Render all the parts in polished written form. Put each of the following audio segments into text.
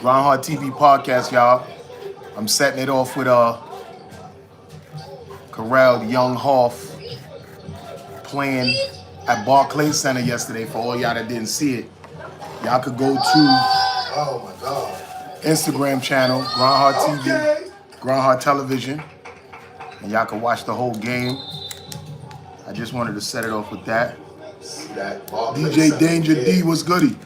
Grindhardtv podcast, y'all. I'm setting it off with Corral Young Hoff playing at Barclays Center yesterday. For all y'all that didn't see it, y'all could go to Instagram channel, Grindhardtv, Grindhardt Television, and y'all could watch the whole game. I just wanted to set it off with that. DJ Danger D, what's goody?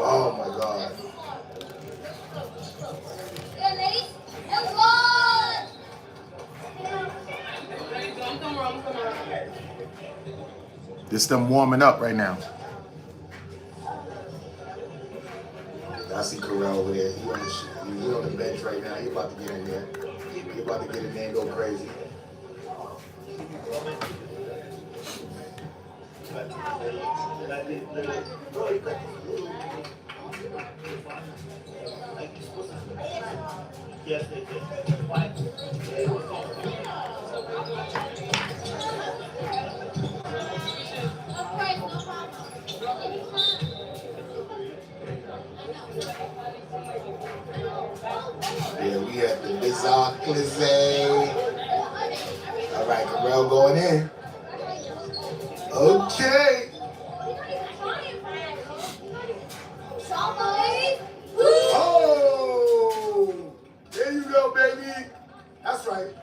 Oh my God. This them warming up right now. I see Corral over there. He on the bench right now. He about to get in there. He about to get in there and go crazy. Yes, they did. Yeah, we have the bizarre Clizzy. All right, Corral going in. Okay. Oh, there you go, baby. That's right.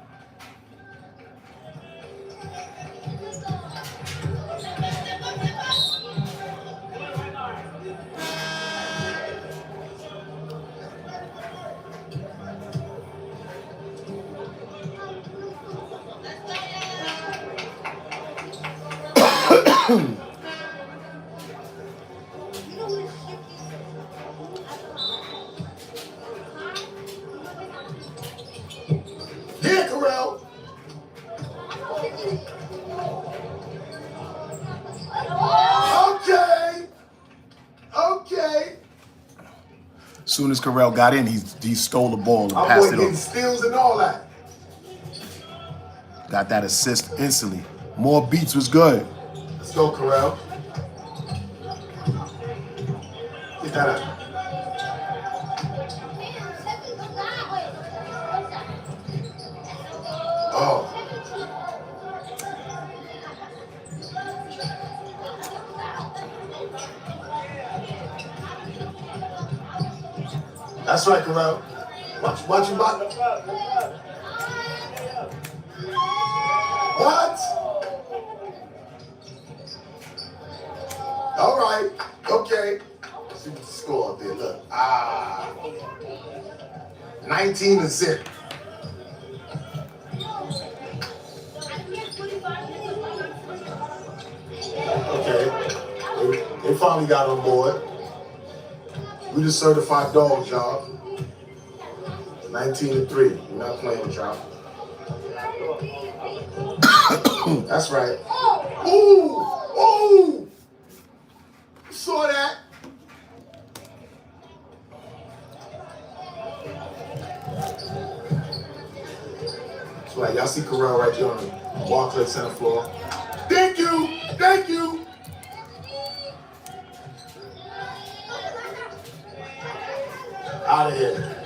Here, Corral. Okay. Okay. As soon as Corral got in, he stole the ball and Our passed boy it getting off. steals and all that. Got that assist instantly. More beats was good. Let's go, Corral. Get that up. Oh. That's right, Corral. Watch your back. What? All right. Okay. Let's see what the score up there. Look. 19-0. Okay. They finally got on board. We the certified dogs, y'all. 19-3. We're not playing with y'all. That's right. Ooh! Ooh! You saw that? That's right. Y'all see Corral right there on the Barclays Center floor. Thank you! Thank you! Out of here.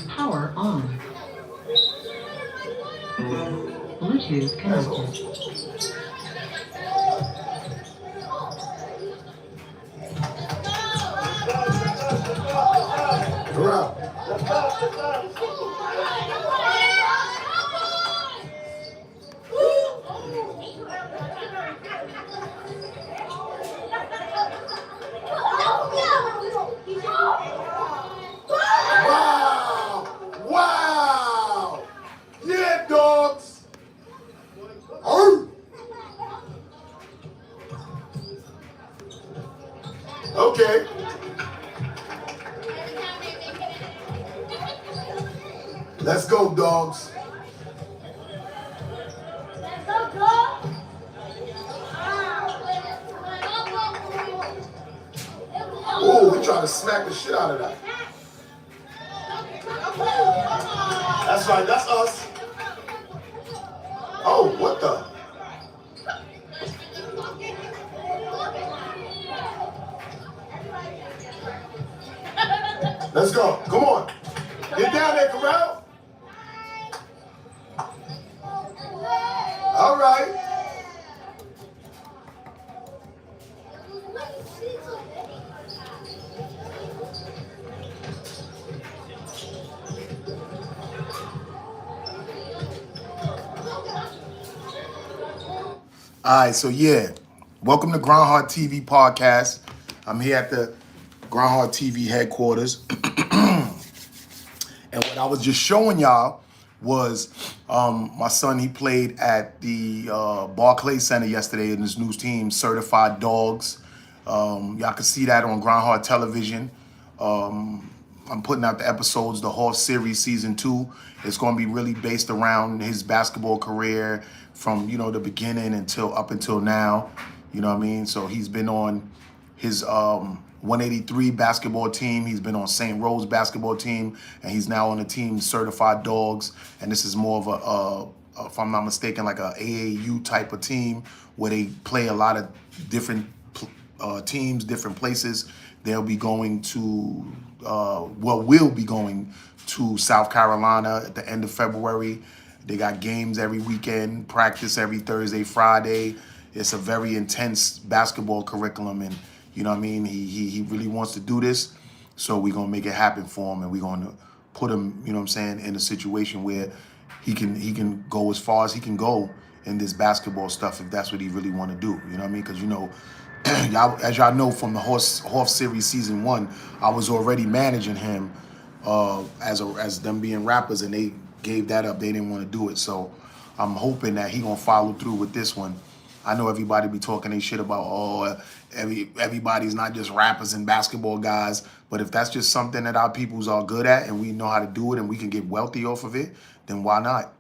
Power on. Wow! Wow! Yeah, dogs! Oh! Okay. Let's go, dogs. Oh, we trying to smack the shit out of that. That's right, that's us. Oh, what the? Let's go. Come on. Get down there, Corral. All right. All right, so yeah, welcome to Grindhardtv podcast. I'm here at the Grindhardtv headquarters. And what I was just showing y'all was my son, he played at the Barclays Center yesterday in his new team, Certified Dogs. Y'all can see that on Grindhard Television. I'm putting out the episodes, the Horse Series Season 2. It's going to be really based around his basketball career from, the beginning up until now. You know what I mean? So he's been on his 183 basketball team. He's been on St. Rose basketball team, and he's now on the team Certified Dogs. And this is more of a, if I'm not mistaken, like a AAU type of team where they play a lot of different teams, different places. They'll be going to, we'll be going to South Carolina at the end of February. They got games every weekend, practice every Thursday, Friday. It's a very intense basketball curriculum, and you know what I mean? He really wants to do this, so we're going to make it happen for him, and we're going to put him, you know what I'm saying, in a situation where he can go as far as he can go in this basketball stuff if that's what he really want to do. You know what I mean? Because, y'all, as y'all know from the Horse Series Season 1, I was already managing him as them being rappers, and they gave that up. They didn't want to do it. So I'm hoping that he going to follow through with this one. I know everybody be talking they shit about, everybody's not just rappers and basketball guys. But if that's just something that our peoples are good at and we know how to do it and we can get wealthy off of it, then why not?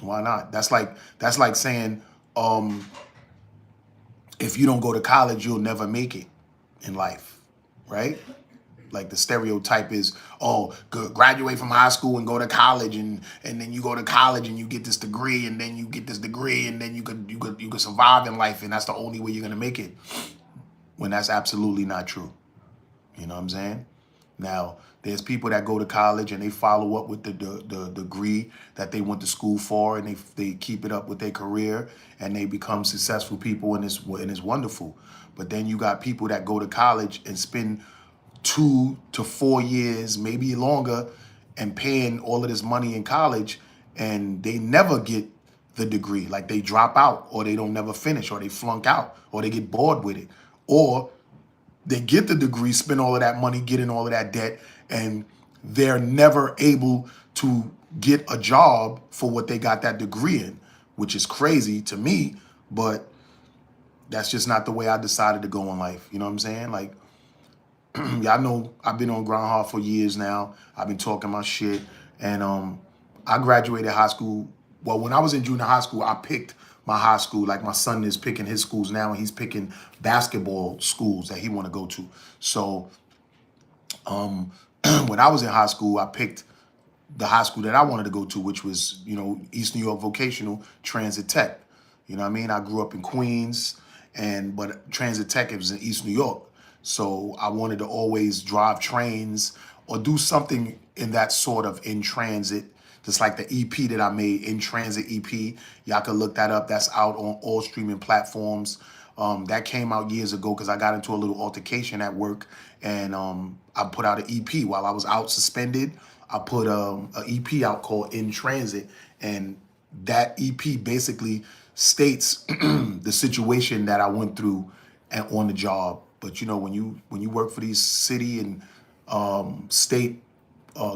Why not? That's like saying, if you don't go to college, you'll never make it in life, right? Like the stereotype is, graduate from high school and go to college, and then you go to college and you get this degree, and then you get this degree, and then you could survive in life, and that's the only way you're gonna make it. When that's absolutely not true. You know what I'm saying? Now, there's people that go to college and they follow up with the degree that they went to school for, and they keep it up with their career, and they become successful people, and it's wonderful. But then you got people that go to college and spend 2 to 4 years, maybe longer, and paying all of this money in college, and they never get the degree. Like they drop out, or they don't never finish, or they flunk out, or they get bored with it, or they get the degree, spend all of that money, get in all of that debt, and they're never able to get a job for what they got that degree in, which is crazy to me, but that's just not the way I decided to go in life. You know what I'm saying? Like, y'all know I've been on Grindhard for years now. I've been talking my shit, and I graduated high school. Well, when I was in junior high school, I picked my high school. Like my son is picking his schools now, and he's picking basketball schools that he want to go to. So when I was in high school, I picked the high school that I wanted to go to, which was, East New York Vocational Transit Tech. You know what I mean? I grew up in Queens, but Transit Tech was in East New York. So I wanted to always drive trains or do something in that sort of in transit, just like the EP that I made, In Transit EP. Y'all can look that up. That's out on all streaming platforms. That came out years ago because I got into a little altercation at work, and I put out an EP while I was out suspended. I put a EP out called In Transit, and that EP basically states the situation that I went through on the job. But you know, when you work for these city and state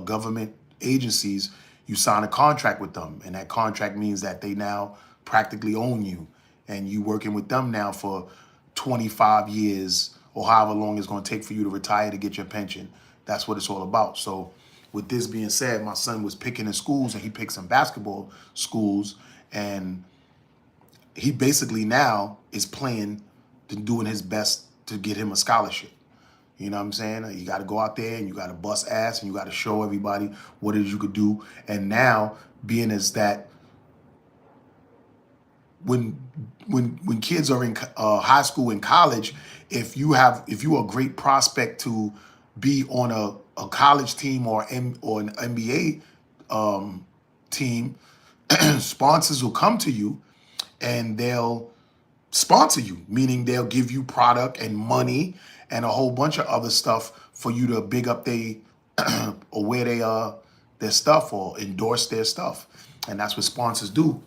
government agencies, you sign a contract with them, and that contract means that they now practically own you, and you working with them now for 25 years or however long it's going to take for you to retire to get your pension. That's what it's all about. So with this being said, my son was picking in schools, and he picked some basketball schools, and he basically now is playing and doing his best to get him a scholarship. You know what I'm saying? You got to go out there and you got to bust ass and you got to show everybody what it is you could do. And now, being as that when kids are in high school and college, if you are a great prospect to be on a college team or an NBA team, sponsors will come to you and they'll sponsor you, meaning they'll give you product and money and a whole bunch of other stuff for you to big up they or wear their stuff or endorse their stuff. And that's what sponsors do.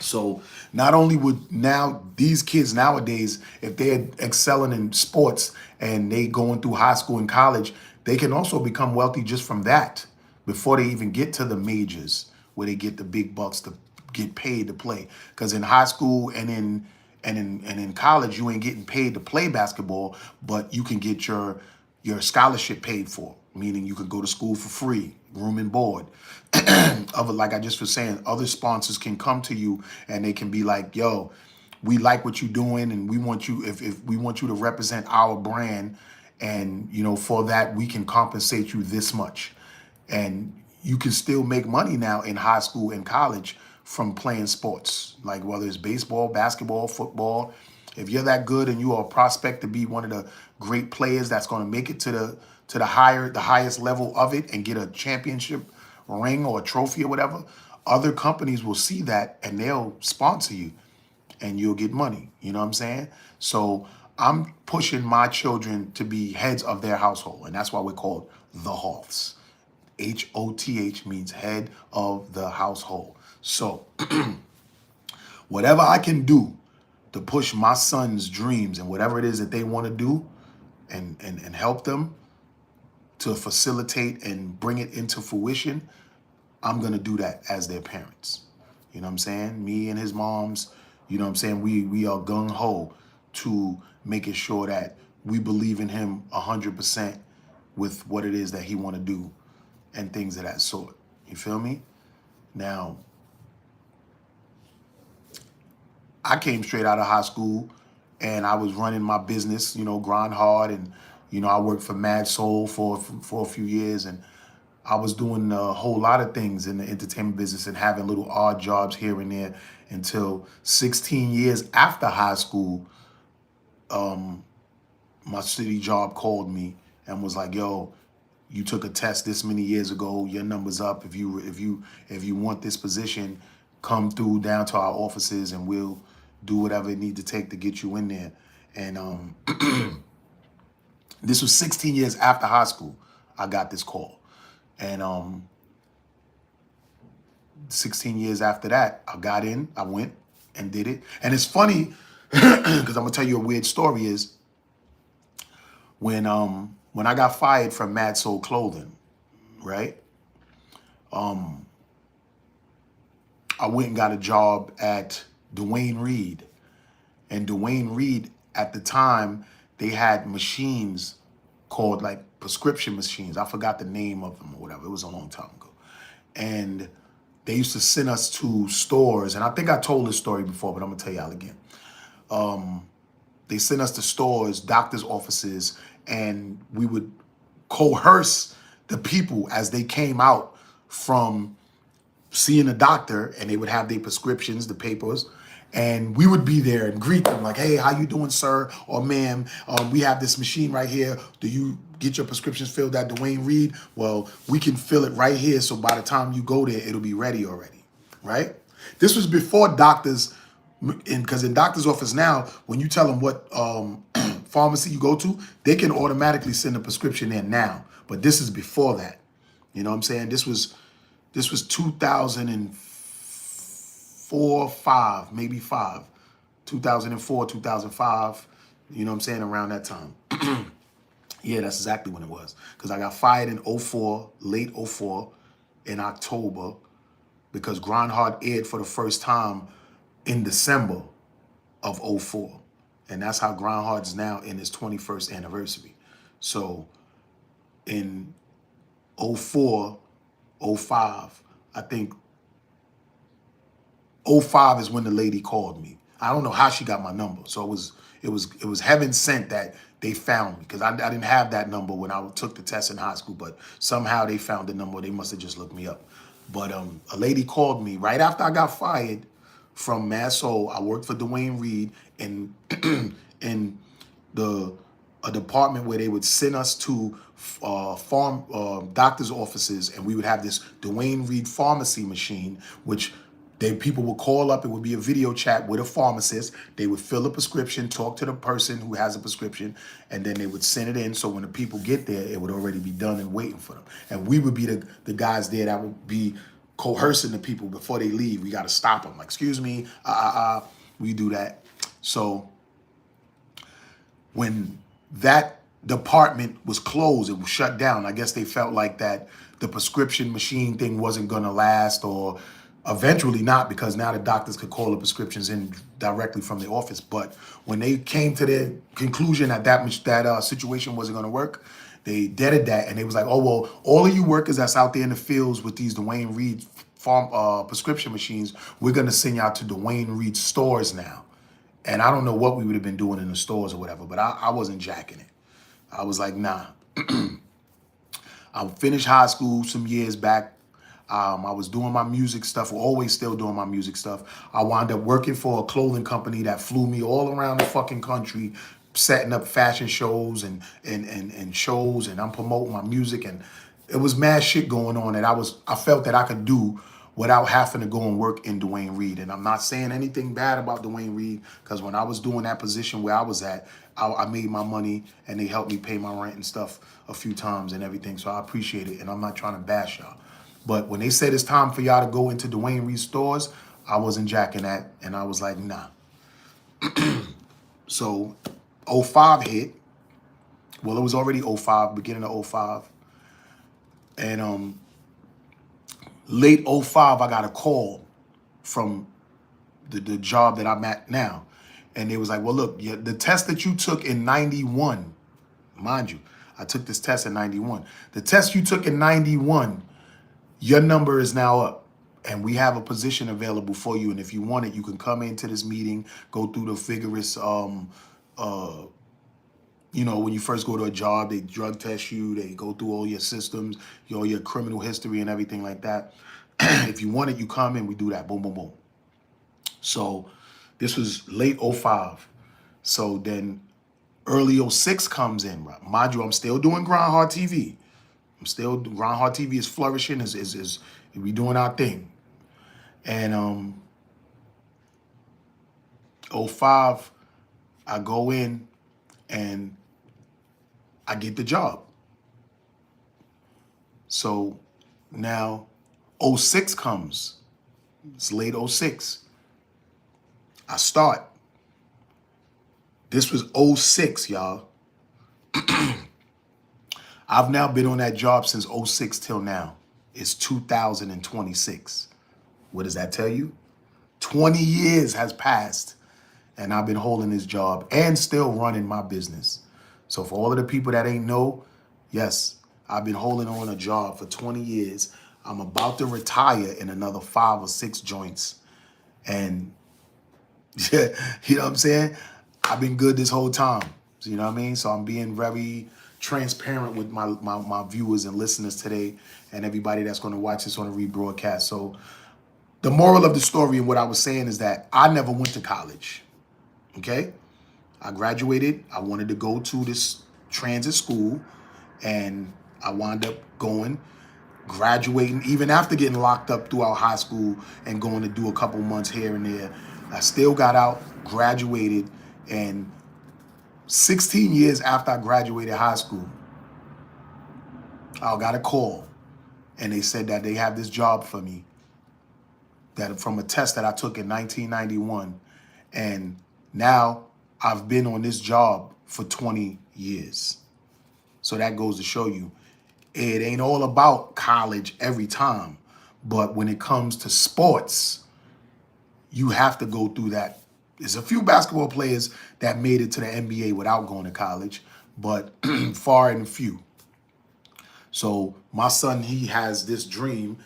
So not only would now these kids nowadays, if they're excelling in sports and they going through high school and college, they can also become wealthy just from that before they even get to the majors where they get the big bucks to get paid to play. Because in high school and in college, you ain't getting paid to play basketball, but you can get your scholarship paid for, meaning you can go to school for free, room and board. Like I just was saying, other sponsors can come to you and they can be like, yo, we like what you're doing and we want you, if we want you to represent our brand, and you know, for that we can compensate you this much. And you can still make money now in high school and college from playing sports, like whether it's baseball, basketball, football. If you're that good and you are a prospect to be one of the great players that's going to make it to the highest level of it and get a championship ring or a trophy or whatever, other companies will see that and they'll sponsor you and you'll get money. You know what I'm saying? So I'm pushing my children to be heads of their household, and that's why we're called the Hoths. HOTH means head of the household. So whatever I can do to push my son's dreams and whatever it is that they want to do and help them to facilitate and bring it into fruition, I'm going to do that as their parents. You know what I'm saying? Me and his moms, you know what I'm saying? We are gung-ho to making sure that we believe in him 100% with what it is that he want to do and things of that sort. You feel me? Now, I came straight out of high school and I was running my business, you know, grind hard, and you know, I worked for Mad Soul for a few years, and I was doing a whole lot of things in the entertainment business and having little odd jobs here and there until 16 years after high school, my city job called me and was like, yo, you took a test this many years ago, your number's up. If you want this position, come through down to our offices and we'll do whatever it needs to take to get you in there. And this was 16 years after high school, I got this call. And 16 years after that, I got in, I went and did it. And it's funny, because I'm gonna tell you a weird story, is when I got fired from Mad Soul Clothing, right? I went and got a job at Dwayne Reed. And Dwayne Reed, at the time, they had machines called like prescription machines. I forgot the name of them or whatever. It was a long time ago. And they used to send us to stores. And I think I told this story before, but I'm going to tell y'all again. They sent us to stores, doctor's offices, and we would coerce the people as they came out from seeing a doctor, and they would have their prescriptions, the papers, and we would be there and greet them like, hey, how you doing, sir or ma'am? We have this machine right here. Do you get your prescriptions filled at Dwayne Reed? Well, we can fill it right here, so by the time you go there, it'll be ready already, right? This was before doctors, because in doctor's office now, when you tell them what pharmacy you go to, they can automatically send a prescription in now. But this is before that. You know what I'm saying? This was 2004, 5, maybe 5. 2004, 2005. You know what I'm saying? Around that time. Yeah, that's exactly when it was. Because I got fired in '04, late '04, in October, because Grindhardtv aired for the first time in December of '04. And that's how Grindhardtv is now in his 21st anniversary. So in '04, '05, I think '05 is when the lady called me. I don't know how she got my number. So it was heaven sent that they found me, because I didn't have that number when I took the test in high school, but somehow they found the number. They must have just looked me up. But a lady called me right after I got fired from Mass Soul. I worked for Dwayne Reed in in a department where they would send us to doctors' offices, and we would have this Dwayne Reed pharmacy machine, which people would call up. It would be a video chat with a pharmacist. They would fill a prescription, talk to the person who has a prescription, and then they would send it in. So when the people get there, it would already be done and waiting for them. And we would be the guys there that would be coercing the people before they leave. We got to stop them. Like, excuse me, we do that. So when that department was closed, it was shut down. I guess they felt like that the prescription machine thing wasn't going to last, or eventually not, because now the doctors could call the prescriptions in directly from the office. But when they came to their conclusion that situation wasn't going to work, they deaded that, and they was like, oh, well, all of you workers that's out there in the fields with these Dwayne Reed prescription machines, we're going to send y'all to Dwayne Reed stores now. And I don't know what we would have been doing in the stores or whatever, but I wasn't jacking it. I was like, nah. I finished high school some years back. I was doing my music stuff, always still doing my music stuff. I wound up working for a clothing company that flew me all around the fucking country, setting up fashion shows and shows, and I'm promoting my music, and it was mad shit going on that I felt that I could do without having to go and work in Dwayne Reed. And I'm not saying anything bad about Dwayne Reed, because when I was doing that position where I was at, I made my money, and they helped me pay my rent and stuff a few times and everything. So I appreciate it, and I'm not trying to bash y'all. But when they said it's time for y'all to go into Dwayne Reed stores, I wasn't jacking that, and I was like, nah. So 05 hit. Well, it was already 05, beginning of 05. And late 05, I got a call from the job that I'm at now. And they was like, well, look, the test that you took in 91, mind you, I took this test in 91. The test you took in 91, your number is now up, and we have a position available for you. And if you want it, you can come into this meeting, go through the vigorous, when you first go to a job, they drug test you, they go through all your systems, all your criminal history and everything like that. If you want it, you come in, we do that, boom, boom, boom. So this was late 05. So then early 06 comes in, right? Mind you, I'm still doing Grindhardtv. Grindhardtv is flourishing, is we doing our thing. And 05, I go in and I get the job. So now 06 comes. It's late 06. I start. This was 06, y'all. I've now been on that job since 06 till now. It's 2026. What does that tell you? 20 years has passed, and I've been holding this job and still running my business. So for all of the people that ain't know, yes, I've been holding on a job for 20 years. I'm about to retire in another 5 or 6 joints. And you know what I'm saying? I've been good this whole time. So, you know what I mean? So I'm being very transparent with my viewers and listeners today, and everybody that's going to watch this on a rebroadcast. So the moral of the story and what I was saying is that I never went to college. Okay? I graduated. I wanted to go to this transit school, and I wound up graduating, even after getting locked up throughout high school and going to do a couple months here and there. I still got out, graduated, and 16 years after I graduated high school, I got a call and they said that they have this job for me, that from a test that I took in 1991, and now I've been on this job for 20 years. So that goes to show you, it ain't all about college every time, but when it comes to sports, you have to go through that. There's a few basketball players that made it to the NBA without going to college, but far and few. So my son, he has this dream,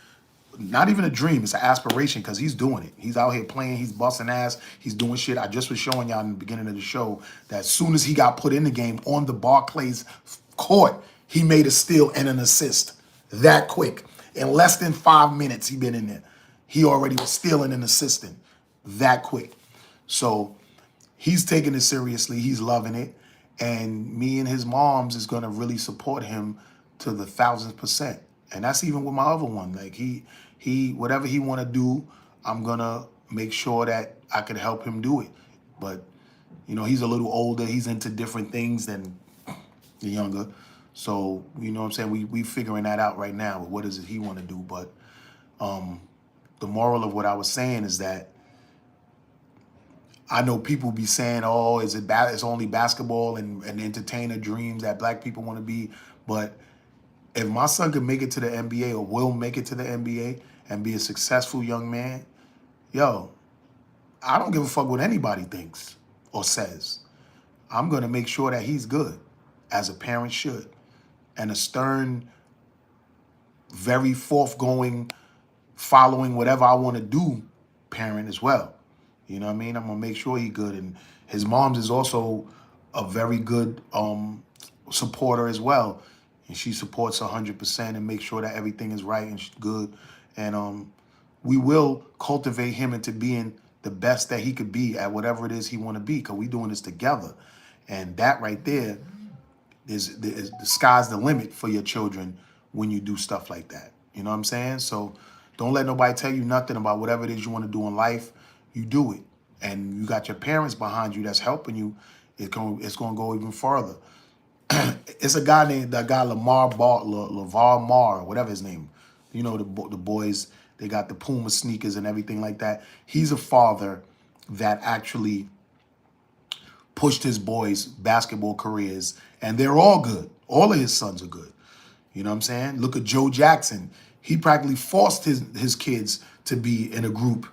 not even a dream, it's an aspiration, because he's doing it. He's out here playing, he's busting ass, he's doing shit. I just was showing y'all in the beginning of the show that as soon as he got put in the game on the Barclays court, he made a steal and an assist that quick. In less than 5 minutes, he been in there. He already was stealing and assisting that quick. So he's taking it seriously. He's loving it. And me and his moms is going to really support him to the 1000%. And that's even with my other one. Like he whatever he want to do, I'm going to make sure that I can help him do it. But, you know, he's a little older. He's into different things than the younger. So, you know what I'm saying? We figuring that out right now. What is it he want to do? But the moral of what I was saying is that I know people be saying, oh, it's only basketball and entertainer dreams that black people want to be. But if my son could make it to the NBA or will make it to the NBA and be a successful young man, yo, I don't give a fuck what anybody thinks or says. I'm going to make sure that he's good, as a parent should. And a stern, very forthgoing, following whatever I want to do parent as well. You know what I mean? I'm going to make sure he's good. And his mom's is also a very good supporter as well. And she supports 100% and makes sure that everything is right and good. And we will cultivate him into being the best that he could be at whatever it is he want to be, because we doing this together. And that right there is the sky's the limit for your children when you do stuff like that. You know what I'm saying? So don't let nobody tell you nothing about whatever it is you want to do in life. You do it. And you got your parents behind you that's helping you. It's going to go even further. It's a guy named LeVar Mar, whatever his name. You know, the boys, they got the Puma sneakers and everything like that. He's a father that actually pushed his boys' basketball careers, and they're all good. All of his sons are good. You know what I'm saying? Look at Joe Jackson. He practically forced his kids to be in a group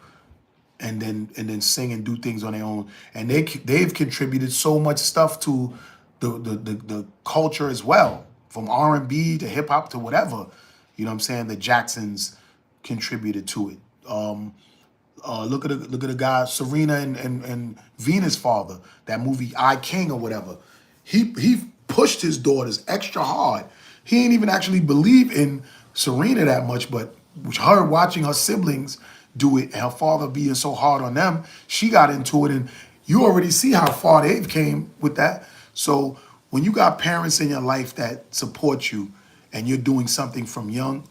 and then sing and do things on their own. And they've contributed so much stuff to the culture as well, from R&B to hip hop to whatever. You know what I'm saying? The Jacksons contributed to it. Look at the guy, Serena and Venus' father, that movie I King or whatever. He pushed his daughters extra hard. He ain't even actually believe in Serena that much, but her watching her siblings do it and her father being so hard on them, she got into it, and you already see how far they've came with that. So when you got parents in your life that support you and you're doing something from young,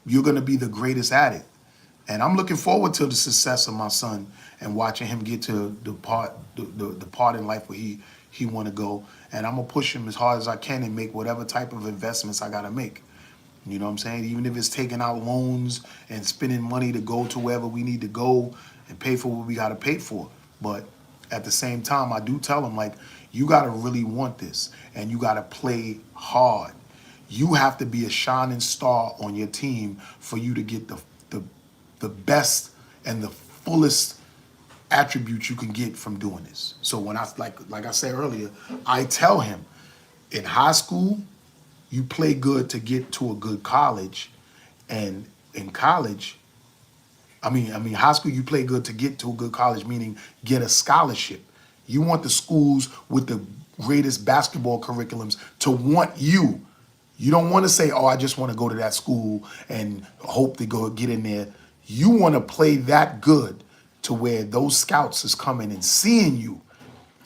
you're going to be the greatest at it. And I'm looking forward to the success of my son and watching him get to the part in life where he want to go. And I'm going to push him as hard as I can and make whatever type of investments I got to make. You know what I'm saying? Even if it's taking out loans and spending money to go to wherever we need to go and pay for what we got to pay for. But at the same time, I do tell him, like, you got to really want this and you got to play hard. You have to be a shining star on your team for you to get the best and the fullest attributes you can get from doing this. So when like I said earlier, I tell him, in high school, you play good to get to a good college, and in college, high school, you play good to get to a good college, meaning get a scholarship. You want the schools with the greatest basketball curriculums to want you. You don't want to say, oh, I just want to go to that school and hope to go get in there. You want to play that good to where those scouts is coming and seeing you,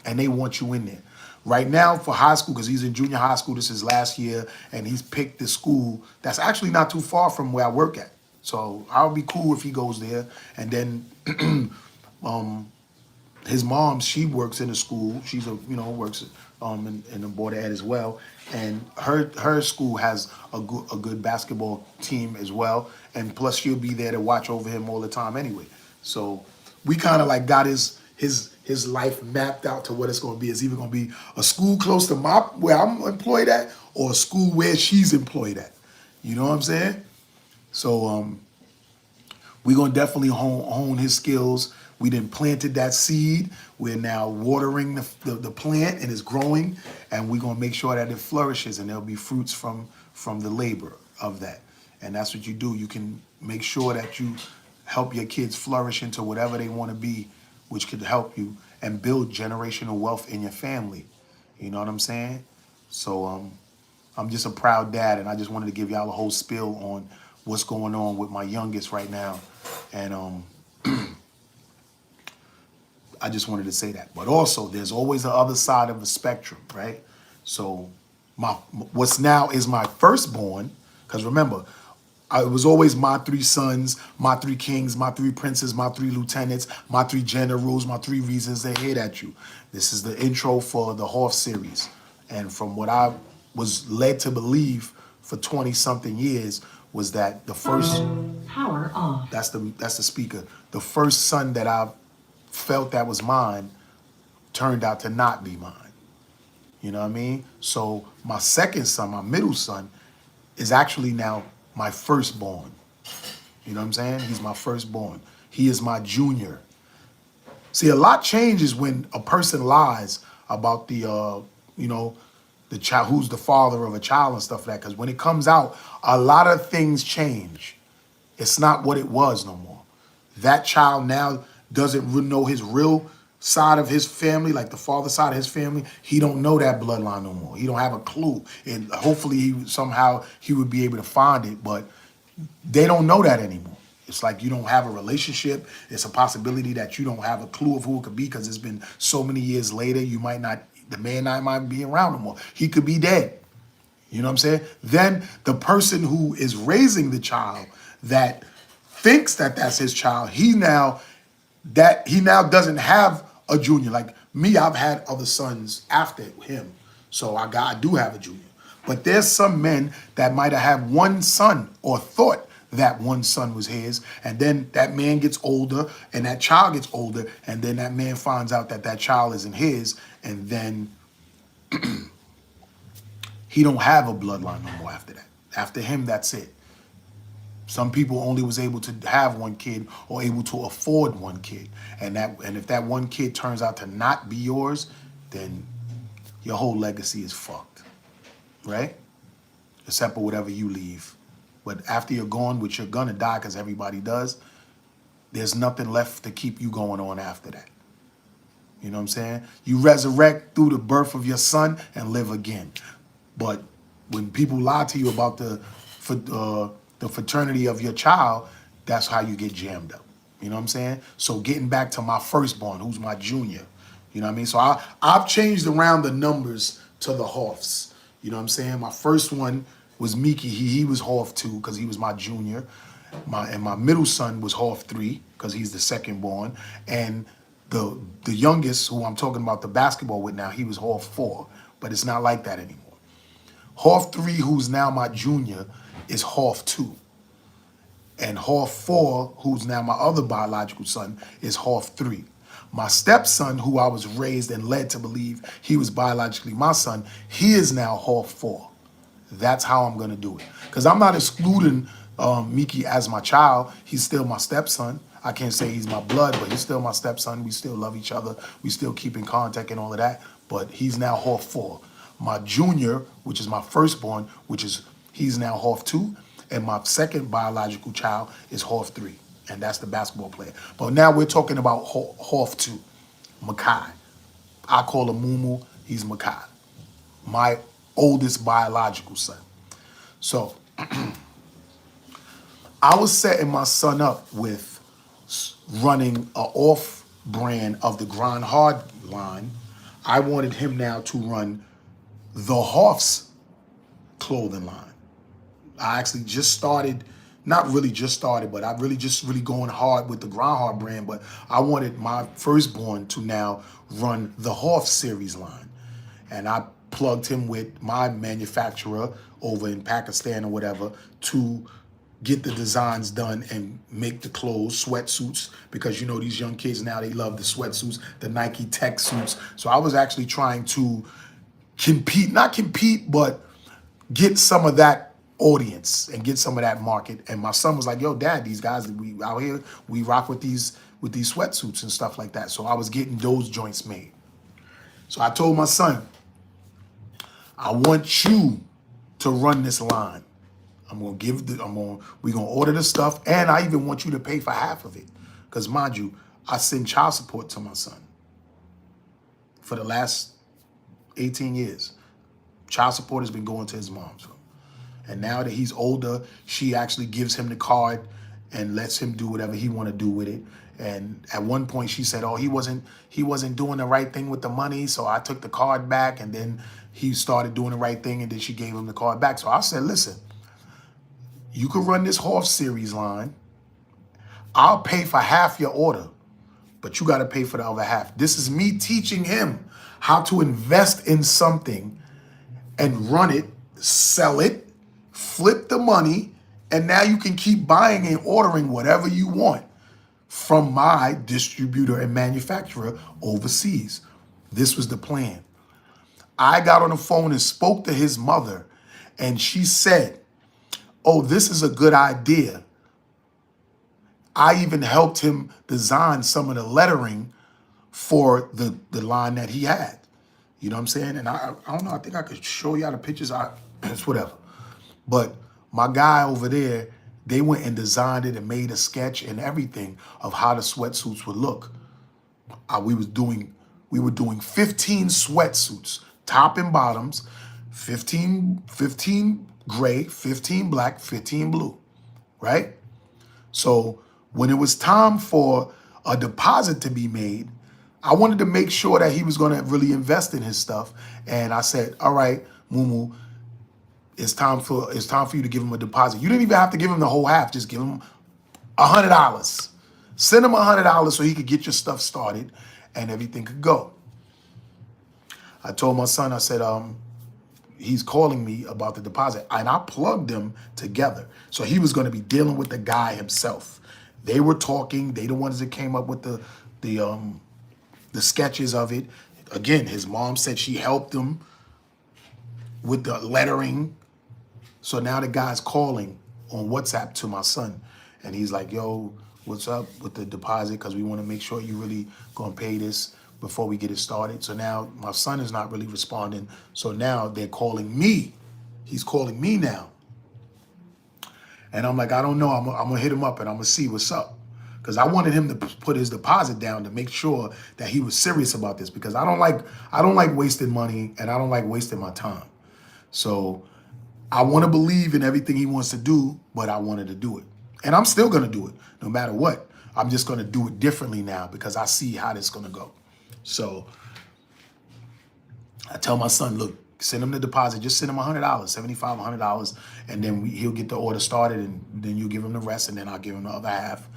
and they want you in there. Right now for high school, because he's in junior high school, this is last year, and he's picked this school that's actually not too far from where I work at. So I'll be cool if he goes there. And then his mom, she works in a school. She's works in the Board of Ed as well. And her school has a good basketball team as well. And plus she'll be there to watch over him all the time anyway. So we kind of like got his life mapped out to what it's going to be. It's either going to be a school close to where I'm employed at, or a school where she's employed at. You know what I'm saying? So we're going to definitely hone his skills. We done planted that seed. We're now watering the plant, and it's growing, and we're going to make sure that it flourishes, and there'll be fruits from the labor of that. And that's what you do. You can make sure that you help your kids flourish into whatever they want to be, which could help you and build generational wealth in your family. You know what I'm saying? So I'm just a proud dad, and I just wanted to give y'all a whole spiel on what's going on with my youngest right now. And I just wanted to say that. But also, there's always the other side of the spectrum, right? So what's now is my firstborn, because remember, it was always my 3 sons, my 3 kings, my 3 princes, my 3 lieutenants, my 3 generals, my 3 reasons they hate at you. This is the intro for the Hoff series. And from what I was led to believe for 20-something years was that the first power off. That's the speaker. The first son that I felt that was mine turned out to not be mine. You know what I mean? So my second son, my middle son, is actually now my firstborn. You know what I'm saying? He's my firstborn. He is my junior. See, a lot changes when a person lies about the child, who's the father of a child and stuff like that. Because when it comes out, a lot of things change. It's not what it was no more. That child now doesn't really know his real side of his family, like the father side of his family. He don't know that bloodline no more. He don't have a clue. And hopefully somehow he would be able to find it, but they don't know that anymore. It's like you don't have a relationship. It's a possibility that you don't have a clue of who it could be because it's been so many years later. You might not, the man might be around no more. He could be dead. You know what I'm saying? Then the person who is raising the child that thinks that that's his child, he now doesn't have a junior. Like me, I've had other sons after him. So I do have a junior. But there's some men that might have had one son or thought that one son was his. And then that man gets older and that child gets older. And then that man finds out that that child isn't his. And then he don't have a bloodline no more after that. After him, that's it. Some people only was able to have one kid or able to afford one kid. And if that one kid turns out to not be yours, then your whole legacy is fucked, right? Except for whatever you leave. But after you're gone, which you're gonna die because everybody does, there's nothing left to keep you going on after that. You know what I'm saying? You resurrect through the birth of your son and live again. But when people lie to you about the fraternity of your child, that's how you get jammed up. You know what I'm saying? So getting back to my firstborn, who's my junior, you know what I mean? So I've changed around the numbers to the Hoffs. You know what I'm saying? My first one was Miki. He was Hoff 2 because he was my junior. My middle son was Hoff 3 because he's the second born. And the youngest, who I'm talking about the basketball with now, he was Hoff 4. But it's not like that anymore. Hoff 3, who's now my junior, is Hoff 2. And Hoff 4, who's now my other biological son, is Hoff 3. My stepson, who I was raised and led to believe he was biologically my son, he is now Hoff 4. That's how I'm going to do it. Because I'm not excluding Miki as my child. He's still my stepson. I can't say he's my blood, but he's still my stepson. We still love each other. We still keep in contact and all of that. But he's now Hoff 4. My junior, which is my firstborn, he's now Hoff 2. And my second biological child is Hoff 3. And that's the basketball player. But now we're talking about Hoff 2, Makai. I call him Mumu. He's Makai, my oldest biological son. So I was setting my son up with running an off brand of the Grindhardtv line. I wanted him now to run the Hoff's clothing line. I actually just started, not really just started, but I really going hard with the Grindhardtv brand. But I wanted my firstborn to now run the Hoff series line. and I plugged him with my manufacturer over in Pakistan or whatever to get the designs done and make the clothes, sweatsuits, because you know these young kids now, they love the sweatsuits, the Nike tech suits. So I was actually trying to compete, not compete, but get some of that audience and get some of that market. And my son was like, yo, Dad, these guys, we out here, we rock with these sweatsuits and stuff like that. So I was getting those joints made. So I told my son, I want you to run this line. we're gonna order the stuff, and I even want you to pay for half of it. Because mind you, I send child support to my son for the last 18 years. Child support has been going to his mom's. And now that he's older, she actually gives him the card and lets him do whatever he want to do with it. And at one point she said, oh, he wasn't doing the right thing with the money. So I took the card back, and then he started doing the right thing, and then she gave him the card back. So I said, listen, you could run this horse series line. I'll pay for half your order, but you got to pay for the other half. This is me teaching him how to invest in something and run it, sell it, flip the money, and now you can keep buying and ordering whatever you want from my distributor and manufacturer overseas. This was the plan. I got on the phone and spoke to his mother, and she said, oh, this is a good idea. I even helped him design some of the lettering for the line that he had. You know what I'm saying? And I don't know, I think I could show y'all the pictures. It's whatever. But my guy over there, they went and designed it and made a sketch and everything of how the sweatsuits would look. We were doing 15 sweatsuits, top and bottoms, 15 gray, 15 black, 15 blue, right? So when it was time for a deposit to be made, I wanted to make sure that he was going to really invest in his stuff. And I said, all right, Mumu, it's time for you to give him a deposit. You didn't even have to give him the whole half. Just give him $100. Send him $100 so he could get your stuff started and everything could go. I told my son, I said, he's calling me about the deposit. And I plugged them together. So he was going to be dealing with the guy himself. They were talking. They the ones that came up with the sketches of it. Again, his mom said she helped him with the lettering. So now the guy's calling on WhatsApp to my son. And he's like, yo, what's up with the deposit? Because we want to make sure you really going to pay this before we get it started. So now my son is not really responding. So now they're calling me. He's calling me now. And I'm like, I don't know. I'm going to hit him up and I'm going to see what's up. Because I wanted him to put his deposit down to make sure that he was serious about this. Because I don't like wasting money, and I don't like wasting my time. So I want to believe in everything he wants to do, but I wanted to do it. And I'm still going to do it no matter what. I'm just going to do it differently now because I see how this is going to go. So I tell my son, look, send him the deposit. Just send him $100, $75, $100, and then he'll get the order started, and then you give him the rest, and then I'll give him the other half.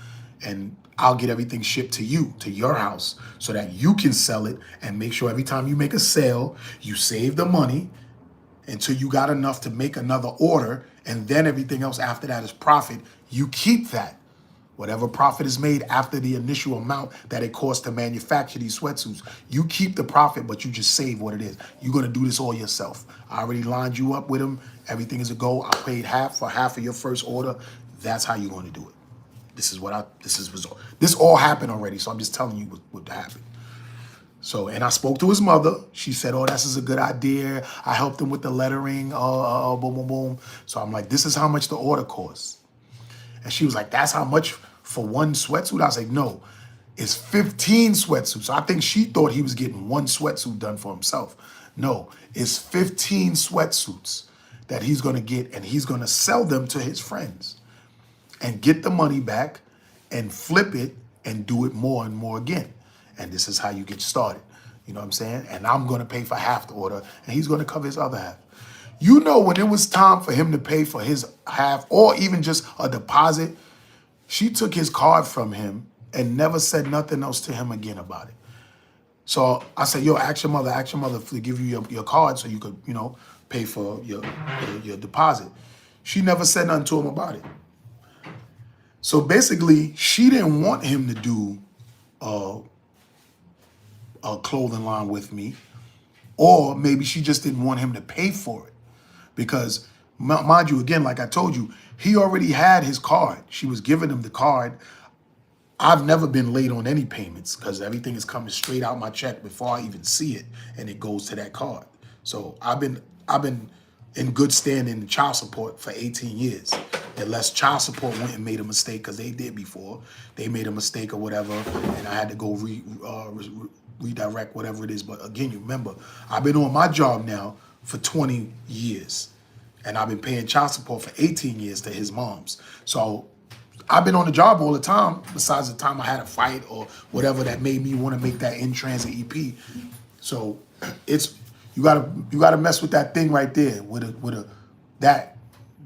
And I'll get everything shipped to you, to your house, so that you can sell it and make sure every time you make a sale, you save the money until you got enough to make another order. And then everything else after that is profit. You keep that. Whatever profit is made after the initial amount that it costs to manufacture these sweatsuits, you keep the profit, but you just save what it is. You're going to do this all yourself. I already lined you up with them. Everything is a go. I paid half for half of your first order. That's how you're going to do it. This all happened already, so I'm just telling you what happened. So, and I spoke to his mother. She said, oh, this is a good idea. I helped him with the lettering, boom, boom, boom. So I'm like, this is how much the order costs. And she was like, that's how much for one sweatsuit? I was like, no, it's 15 sweatsuits. So I think she thought he was getting one sweatsuit done for himself. No, it's 15 sweatsuits that he's going to get, and he's going to sell them to his friends and get the money back and flip it and do it more and more again. And this is how you get started. You know what I'm saying? And I'm going to pay for half the order, and he's going to cover his other half. You know, when it was time for him to pay for his half or even just a deposit, she took his card from him and never said nothing else to him again about it. So I said, yo, ask your mother to give you your card so you could, you know, pay for your deposit. She never said nothing to him about it. So basically, she didn't want him to do a clothing line with me, or maybe she just didn't want him to pay for it because, mind you, again, like I told you, he already had his card. She was giving him the card. I've never been late on any payments because everything is coming straight out my check before I even see it, and it goes to that card. So I've been in good standing in child support for 18 years. Unless child support went and made a mistake, because they did before. They made a mistake or whatever, and I had to go redirect whatever it is. But again, you remember, I've been on my job now for 20 years, and I've been paying child support for 18 years to his mom's. So I've been on the job all the time, besides the time I had a fight or whatever that made me want to make that in-transit EP. So it's you gotta mess with that thing right there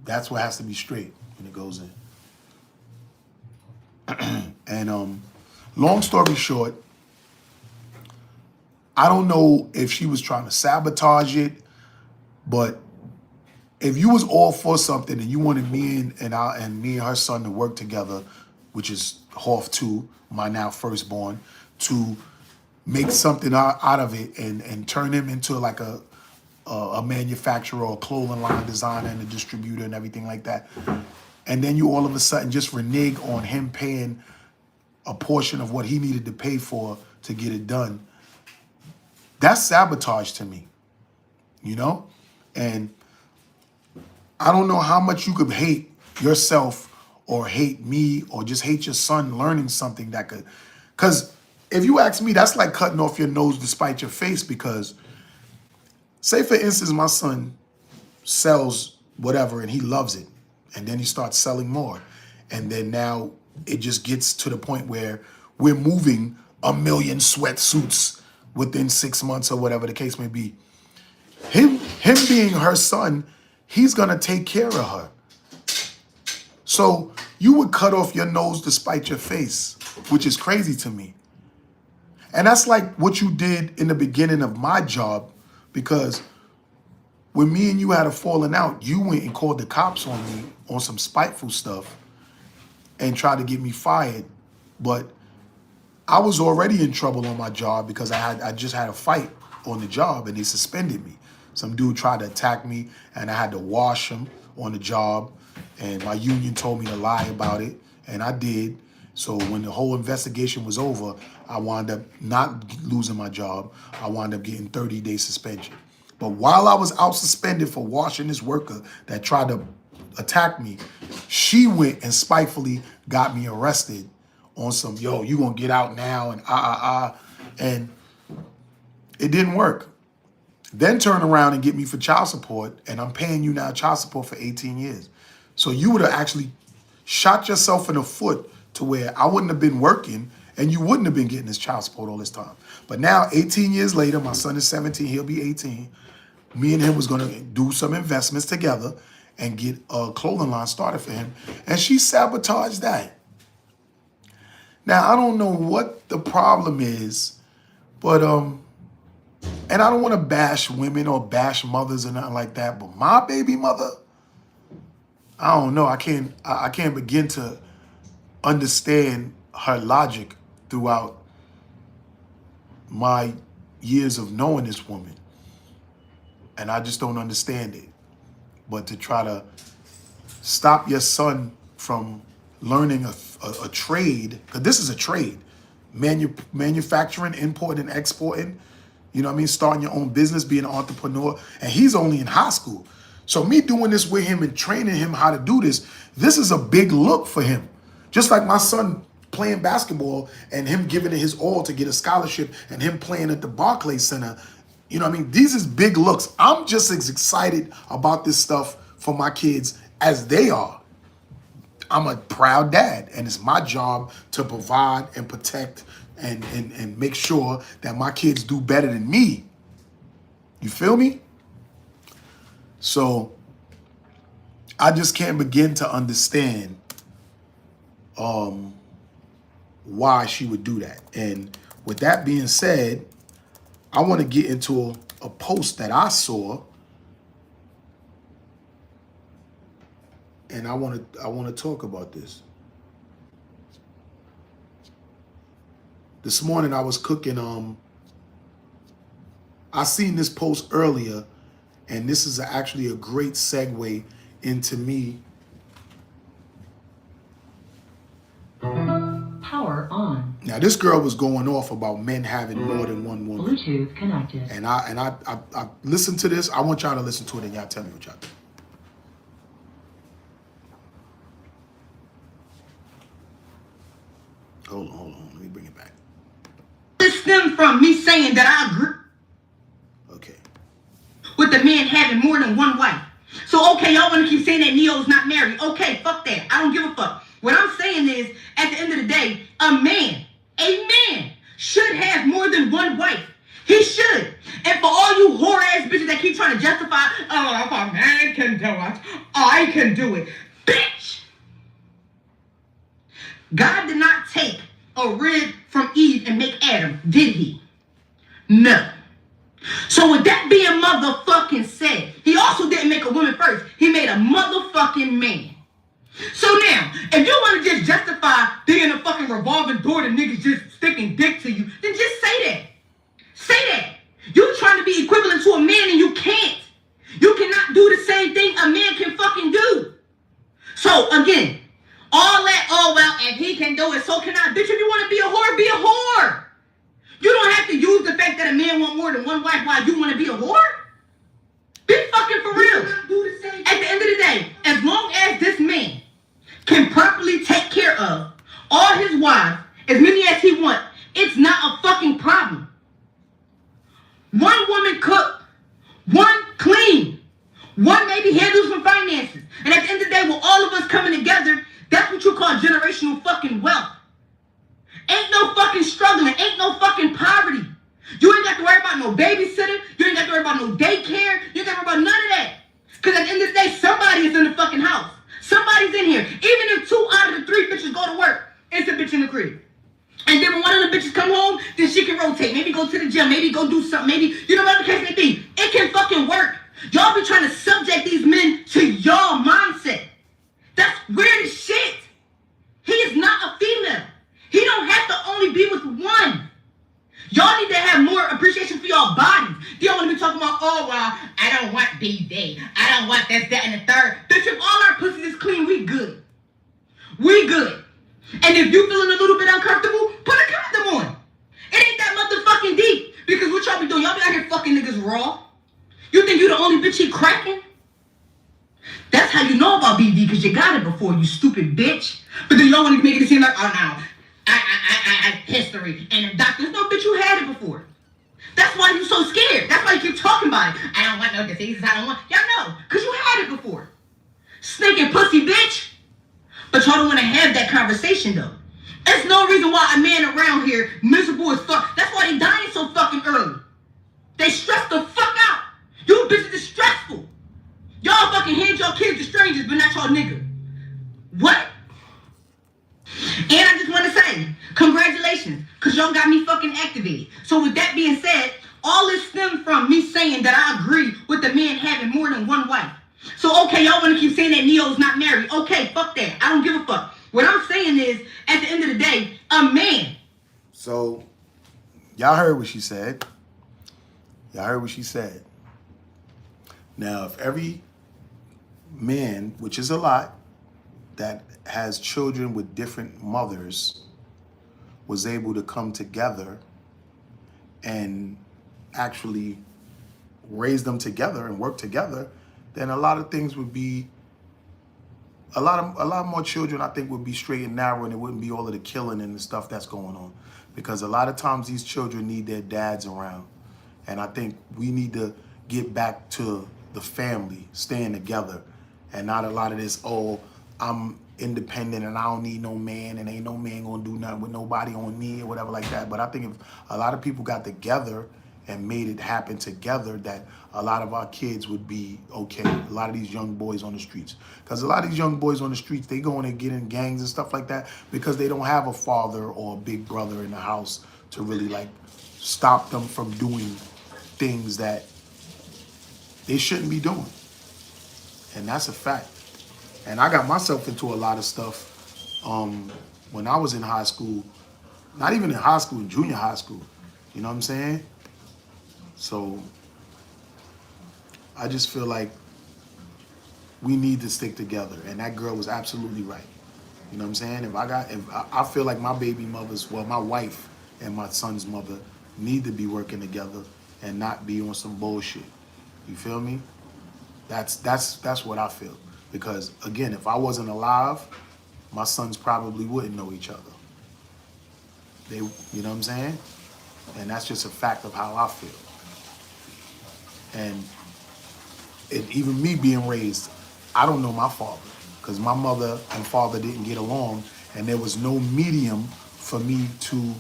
that's what has to be straight when it goes in. And long story short, I don't know if she was trying to sabotage it, but if you was all for something and you wanted me and me and her son to work together, which is Hoff 2, my now firstborn, to make something out of it and turn him into like a manufacturer or a clothing line designer and a distributor and everything like that, and then you all of a sudden just renege on him paying a portion of what he needed to pay for to get it done, that's sabotage to me, you know? And I don't know how much you could hate yourself or hate me or just hate your son learning something that could, because if you ask me, that's like cutting off your nose to spite your face. Because say, for instance, my son sells whatever and he loves it, and then he starts selling more, and then now it just gets to the point where we're moving 1 million sweatsuits within 6 months or whatever the case may be. Him being her son, he's gonna take care of her. So you would cut off your nose to spite your face, which is crazy to me. And that's like what you did in the beginning of my job, because when me and you had a falling out, you went and called the cops on me on some spiteful stuff and tried to get me fired. But I was already in trouble on my job because I just had a fight on the job and they suspended me. Some dude tried to attack me and I had to wash him on the job, and my union told me to lie about it, and I did. So when the whole investigation was over, I wound up not losing my job. I wound up getting 30-day suspension. But while I was out suspended for washing this worker that tried to attack me, she went and spitefully got me arrested on some, yo, you gonna get out now, and and it didn't work. Then turn around and get me for child support, and I'm paying you now child support for 18 years. So you would have actually shot yourself in the foot to where I wouldn't have been working and you wouldn't have been getting this child support all this time. But now, 18 years later, my son is 17, he'll be 18. Me and him was gonna do some investments together and get a clothing line started for him. And she sabotaged that. Now, I don't know what the problem is, but and I don't want to bash women or bash mothers or nothing like that, but my baby mother, I don't know. I can't begin to understand her logic throughout my years of knowing this woman. And I just don't understand it. But to try to stop your son from learning a trade, because this is a trade, manufacturing, importing, and exporting, you know what I mean? Starting your own business, being an entrepreneur. And he's only in high school. So me doing this with him and training him how to do this is a big look for him. Just like my son playing basketball and him giving it his all to get a scholarship and him playing at the Barclays Center. You know what I mean? These is big looks. I'm just as excited about this stuff for my kids as they are. I'm a proud dad, and it's my job to provide and protect and make sure that my kids do better than me. You feel me? So I just can't begin to understand why she would do that. And with that being said, I want to get into a post that I saw, and I want to talk about this. This morning I was cooking. I seen this post earlier, and this is actually a great segue into me. Power on. Now this girl was going off about men having more than one woman. Bluetooth connected. And I listened to this. I want y'all to listen to it, and y'all tell me what y'all think. Hold on. Let me bring it back. This stems from me saying that I agree. Okay. With the man having more than one wife. So, okay, y'all want to keep saying that Neo's not married. Okay, fuck that. I don't give a fuck. What I'm saying is, at the end of the day, a man should have more than one wife. He should. And for all you whore-ass bitches that keep trying to justify, oh, if a man can do it, I can do it. Bitch! God did not take a rib from Eve and make Adam, did he? No. So with that being motherfucking said, he also didn't make a woman first. He made a motherfucking man. So now, if you want to just justify being a fucking revolving door to niggas just sticking dick to you, then just say that. Say that. You trying to be equivalent to a man and you can't. You cannot do the same thing a man can fucking do. So again, all that, oh well, if he can do it, so can I. Bitch, if you want to be a whore, be a whore. You don't have to use the fact that a man want more than one wife while you want to be a whore. Be fucking for real. At the end of the day, as long as this man can properly take care of all his wives, as many as he wants, it's not a fucking problem. One woman cook, one clean, one maybe handles some finances. And at the end of the day, with all of us coming together, that's what you call generational fucking wealth. Ain't no fucking struggling. Ain't no fucking poverty. You ain't got to worry about no babysitter. You ain't got to worry about no daycare. You ain't got to worry about none of that. Because at the end of the day, somebody is in the fucking house. Somebody's in here. Even if 2 out of the 3 bitches go to work, it's a bitch in the crib. And then when one of the bitches come home, then she can rotate. Maybe go to the gym. Maybe go do something. Maybe, you know, whatever the case may be. It can fucking work. Y'all be trying to subject these men to your mindset. That's weird as shit. He is not a female. He don't have to only be with one. Y'all need to have more appreciation for y'all bodies. You don't want to be talking about, oh, well, I don't want BD. I don't want this, that, and the third. Bitch, if all our pussies is clean, we good. We good. And if you feeling a little bit uncomfortable, put a condom on. It ain't that motherfucking deep. Because what y'all be doing? Y'all be out here fucking niggas raw. You think you the only bitch he cracking? That's how you know about BD, because you got it before, you stupid bitch. But then y'all want to make it seem like, oh, no. I history. And the doctors, no, bitch, you had it before. That's why you so scared. That's why you keep talking about it. I don't want no diseases. I don't want. Y'all know, because you had it before. Stinking pussy, bitch. But y'all don't want to have that conversation, though. There's no reason why a man around here miserable as fuck. That's why they dying so fucking early. They stress the fuck out. You bitches is stressful. Y'all fucking hand y'all kids to strangers, but not y'all nigga. What? And I just want to say, congratulations, because y'all got me fucking activated. So with that being said, all this stems from me saying that I agree with the man having more than one wife. So, okay, y'all want to keep saying that Neo's not married. Okay, fuck that. I don't give a fuck. What I'm saying is, at the end of the day, a man. So, y'all heard what she said. Y'all heard what she said. Now, if every man, which is a lot, that has children with different mothers was able to come together and actually raise them together and work together, then a lot of things would be, a lot more children, I think, would be straight and narrow, and it wouldn't be all of the killing and the stuff that's going on. Because a lot of times these children need their dads around. And I think we need to get back to the family, staying together, and not a lot of this, oh, I'm independent and I don't need no man and ain't no man gonna do nothing with nobody on me or whatever like that. But I think if a lot of people got together and made it happen together, that a lot of our kids would be okay. A lot of these young boys on the streets. Because a lot of these young boys on the streets, they go in and get in gangs and stuff like that because they don't have a father or a big brother in the house to really like stop them from doing things that they shouldn't be doing. And that's a fact. And I got myself into a lot of stuff when I was in high school. Not even in high school, in junior high school. You know what I'm saying? So I just feel like we need to stick together. And that girl was absolutely right. You know what I'm saying? If I feel like my baby mothers, well, my wife and my son's mother need to be working together and not be on some bullshit. You feel me? That's what I feel. Because again, if I wasn't alive, my sons probably wouldn't know each other. You know what I'm saying? And that's just a fact of how I feel. And even me being raised, I don't know my father because my mother and father didn't get along, and there was no medium for me to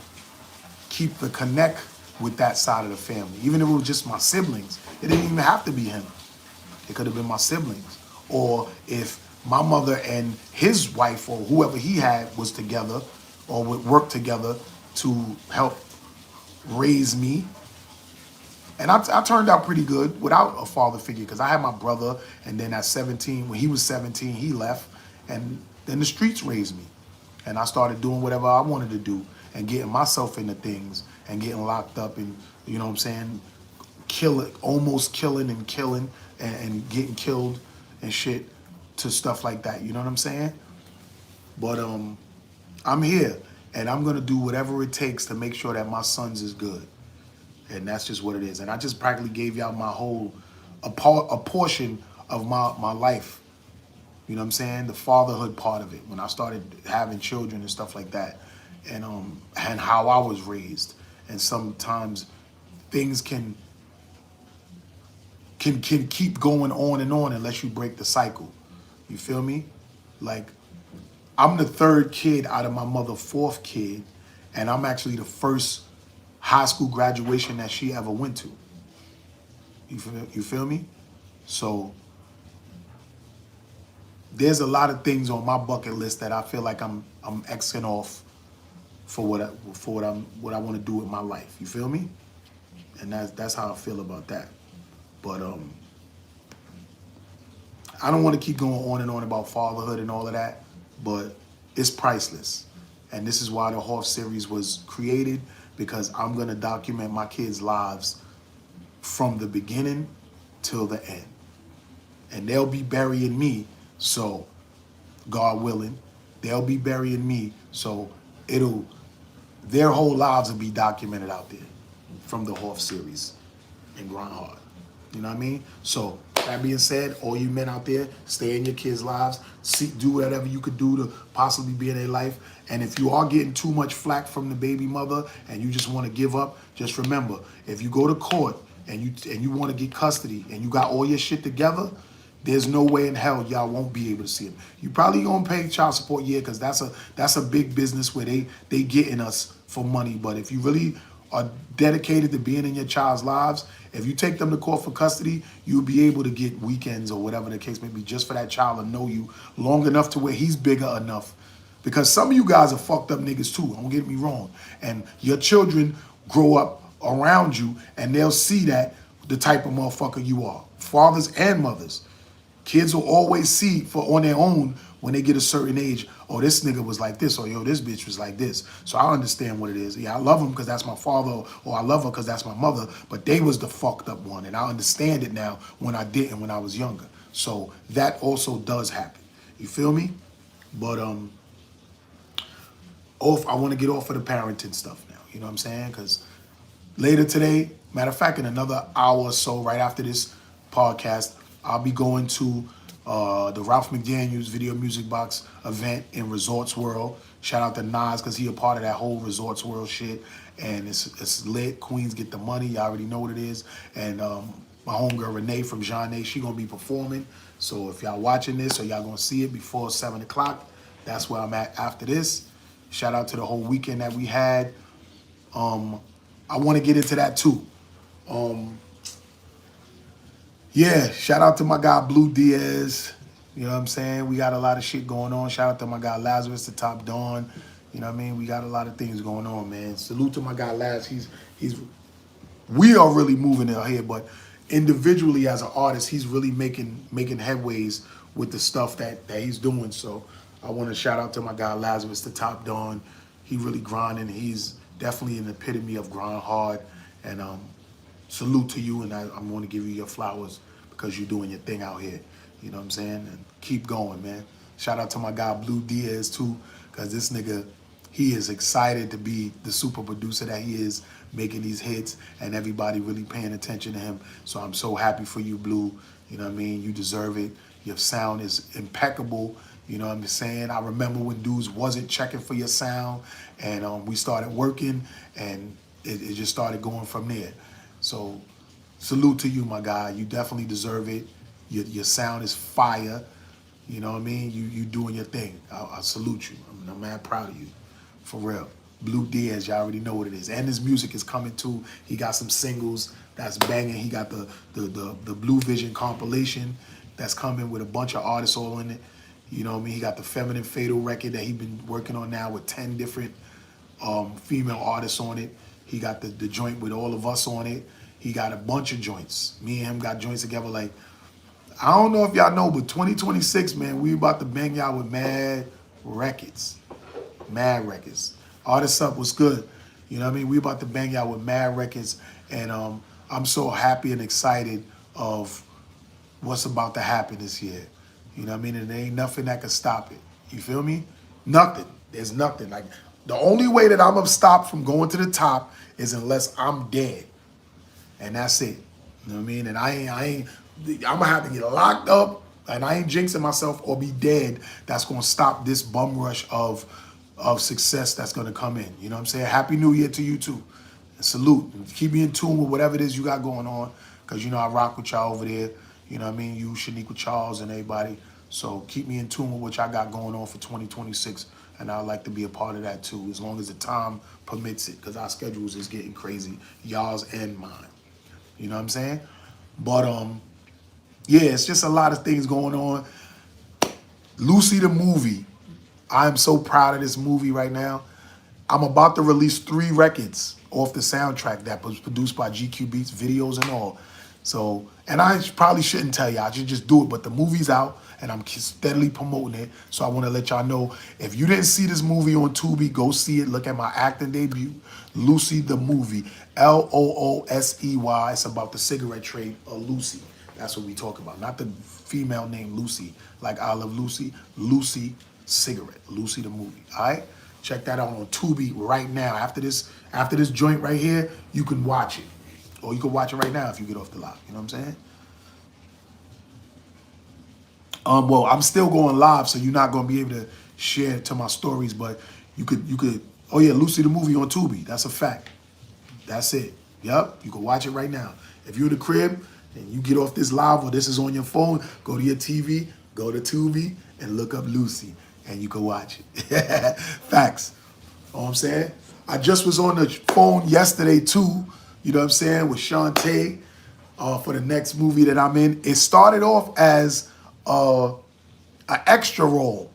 keep the connect with that side of the family. Even if it was just my siblings, it didn't even have to be him. It could have been my siblings. Or if my mother and his wife or whoever he had was together or would work together to help raise me. And I turned out pretty good without a father figure because I had my brother, and then at 17, when he was 17, he left, and then the streets raised me. And I started doing whatever I wanted to do and getting myself into things and getting locked up and, you know what I'm saying, almost killing and getting killed and shit to stuff like that. You know what I'm saying? But I'm here, and I'm going to do whatever it takes to make sure that my sons is good. And that's just what it is. And I just practically gave y'all my a portion of my life. You know what I'm saying? The fatherhood part of it. When I started having children and stuff like that. And how I was raised. And sometimes things can keep going on and on unless you break the cycle. You feel me? Like, I'm the third kid out of my mother's fourth kid. And I'm actually the first high school graduation that she ever went to. You feel me? So there's a lot of things on my bucket list that I feel like I'm Xing off for what I want to do with my life. You feel me? And that's how I feel about that. But I don't want to keep going on and on about fatherhood and all of that, but it's priceless. And this is why the Horse series was created, because I'm going to document my kids' lives from the beginning till the end. And they'll be burying me, so God willing, they'll be burying me, so their whole lives will be documented out there from the Horse series in Grindhardtv. You know what I mean? So that being said, all you men out there, stay in your kids' lives, do whatever you could do to possibly be in their life. And if you are getting too much flack from the baby mother and you just want to give up, just remember, if you go to court and you want to get custody and you got all your shit together, there's no way in hell y'all won't be able to see him. You probably gonna pay child support, yeah, because that's a big business where they getting us for money. But if you really are dedicated to being in your child's lives, if you take them to court for custody, you'll be able to get weekends or whatever the case may be just for that child to know you long enough to where he's bigger enough. Because some of you guys are fucked up niggas too, don't get me wrong. And your children grow up around you and they'll see that the type of motherfucker you are. Fathers and mothers. Kids will always see on their own when they get a certain age, oh, this nigga was like this, or yo, this bitch was like this. So I understand what it is. Yeah, I love him because that's my father, or I love her because that's my mother, but they was the fucked up one. And I understand it now when I didn't when I was younger. So that also does happen. You feel me? But I want to get off of the parenting stuff now. You know what I'm saying? Because later today, matter of fact, in another hour or so, right after this podcast, I'll be going to the Ralph McDaniels Video Music Box event in Resorts World. Shout out to Nas because he a part of that whole Resorts World shit. And it's lit. Queens get the money. Y'all already know what it is. And my homegirl Renee from Jeanne, she going to be performing. So if y'all watching this or y'all going to see it before 7 o'clock, that's where I'm at after this. Shout out to the whole weekend that we had. I want to get into that too. Yeah, shout out to my guy Blue Diaz. You know what I'm saying? We got a lot of shit going on. Shout out to my guy Lazarus, the Top Dawn. You know what I mean? We got a lot of things going on, man. Salute to my guy Laz. We are really moving out here, but individually as an artist, he's really making headways with the stuff that he's doing. So I want to shout out to my guy Lazarus, the Top Don. He really grinding. He's definitely an epitome of grind hard. And salute to you, and I'm going to give you your flowers because you're doing your thing out here. You know what I'm saying? And keep going, man. Shout out to my guy Blue Diaz too, because this nigga, he is excited to be the super producer that he is, making these hits, and everybody really paying attention to him. So I'm so happy for you, Blue. You know what I mean? You deserve it. Your sound is impeccable. You know what I'm saying? I remember when dudes wasn't checking for your sound, and we started working, and it just started going from there. So salute to you, my guy. You definitely deserve it. Your sound is fire. You know what I mean? You doing your thing. I salute you. I'm mad proud of you. For real. Blue Diaz, y'all already know what it is. And his music is coming too. He got some singles that's banging. He got the Blue Vision compilation that's coming with a bunch of artists all in it. You know what I mean? He got the Feminine Fatal record that he's been working on now with 10 different female artists on it. He got the joint with all of us on it. He got a bunch of joints. Me and him got joints together. Like, I don't know if y'all know, but 2026, man, we about to bang y'all with mad records. Mad records. Artists Up was good. You know what I mean? We about to bang y'all with mad records. And I'm so happy and excited of what's about to happen this year. You know what I mean? And there ain't nothing that can stop it. You feel me? Nothing. There's nothing. Like, the only way that I'm gonna stop from going to the top is unless I'm dead. And that's it. You know what I mean? And I'm gonna have to get locked up, and I ain't jinxing myself, or be dead. That's gonna stop this bum rush of success that's gonna come in. You know what I'm saying? Happy New Year to you too. And salute. And keep me in tune with whatever it is you got going on, because you know I rock with y'all over there. You know what I mean? You, Shaniqua Charles, and everybody. So keep me in tune with what y'all got going on for 2026. And I'd like to be a part of that too, as long as the time permits it, because our schedules is getting crazy, y'all's and mine. You know what I'm saying? But yeah, it's just a lot of things going on. Lucy the movie. I'm so proud of this movie right now. I'm about to release 3 records off the soundtrack that was produced by GQ Beats, videos and all. So, and I probably shouldn't tell y'all, I should just do it, but the movie's out and I'm steadily promoting it. So I want to let y'all know, if you didn't see this movie on Tubi, go see it. Look at my acting debut, Lucy the Movie, Loosey. It's about the cigarette trade of Lucy. That's what we talk about, not the female name Lucy, like I Love Lucy. Lucy cigarette, Lucy the Movie. All right, check that out on Tubi right now. After this joint right here, you can watch it, or you can watch it right now if you get off the lock. You know what I'm saying? Well, I'm still going live, so you're not gonna be able to share to my stories, but you could. Oh yeah, Lucy the Movie on Tubi. That's a fact. That's it. Yep, you can watch it right now. If you're in the crib and you get off this live, or this is on your phone, go to your TV, go to Tubi, and look up Lucy, and you can watch it. Facts. You know what I'm saying? I just was on the phone yesterday too, you know what I'm saying, with Shantae for the next movie that I'm in. It started off as an extra role,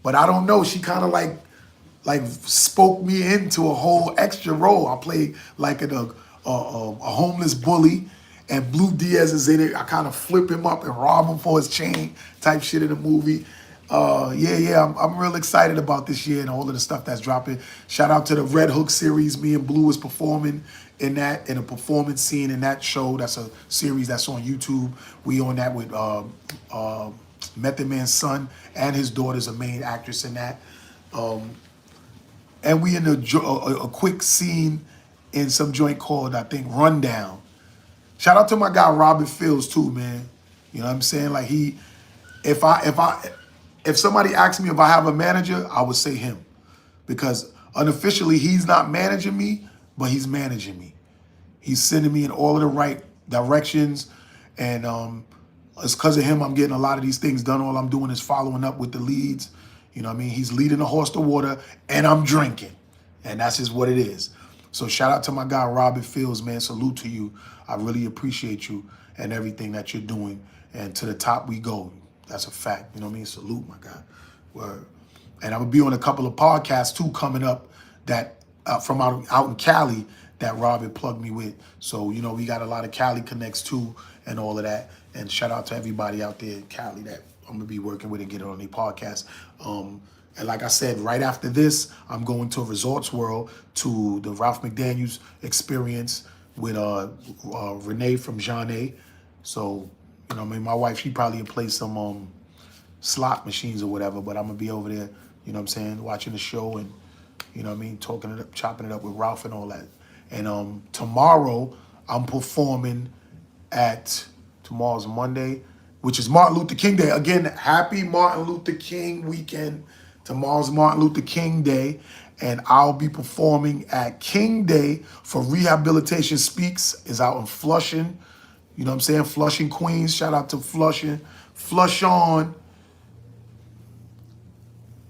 but I don't know. She kind of like spoke me into a whole extra role. I played like a homeless bully, and Blue Diaz is in it. I kind of flip him up and rob him for his chain type shit in the movie. I'm real excited about this year and all of the stuff that's dropping. Shout out to the Red Hook series. Me and Blue is performing in a performance scene in that show. That's a series that's on YouTube. We on that with Method Man's son and his daughter's a main actress in that. And we in a quick scene in some joint called, I think, Rundown. Shout out to my guy Robin Fields too, man. You know what I'm saying? Like if somebody asks me if I have a manager, I would say him, because unofficially he's not managing me, but he's managing me. He's sending me in all of the right directions, and it's because of him I'm getting a lot of these things done. All I'm doing is following up with the leads. You know what I mean? He's leading the horse to water, and I'm drinking, and that's just what it is. So shout out to my guy Robin Fields, man. Salute to you. I really appreciate you and everything that you're doing. And to the top we go. That's a fact. You know what I mean? Salute, my guy. Word. And I'm gonna be on a couple of podcasts too coming up that from out in Cali that Rob had plugged me with. So, you know, we got a lot of Cali connects too and all of that. And shout out to everybody out there in Cali that I'm gonna be working with and get on their podcast. And like I said, right after this, I'm going to Resorts World to the Ralph McDaniels experience with Renee from Jeanne. So, you know, I mean, my wife, she probably play some slot machines or whatever, but I'm gonna be over there, you know what I'm saying, watching the show and, you know what I mean, talking it up, chopping it up with Ralph and all that. And tomorrow I'm performing tomorrow's Monday, which is Martin Luther King Day. Again, happy Martin Luther King weekend. Tomorrow's Martin Luther King Day, and I'll be performing at King Day for Rehabilitation Speaks. Is out in Flushing, you know what I'm saying, Flushing, Queens. Shout out to Flushing. Flush on.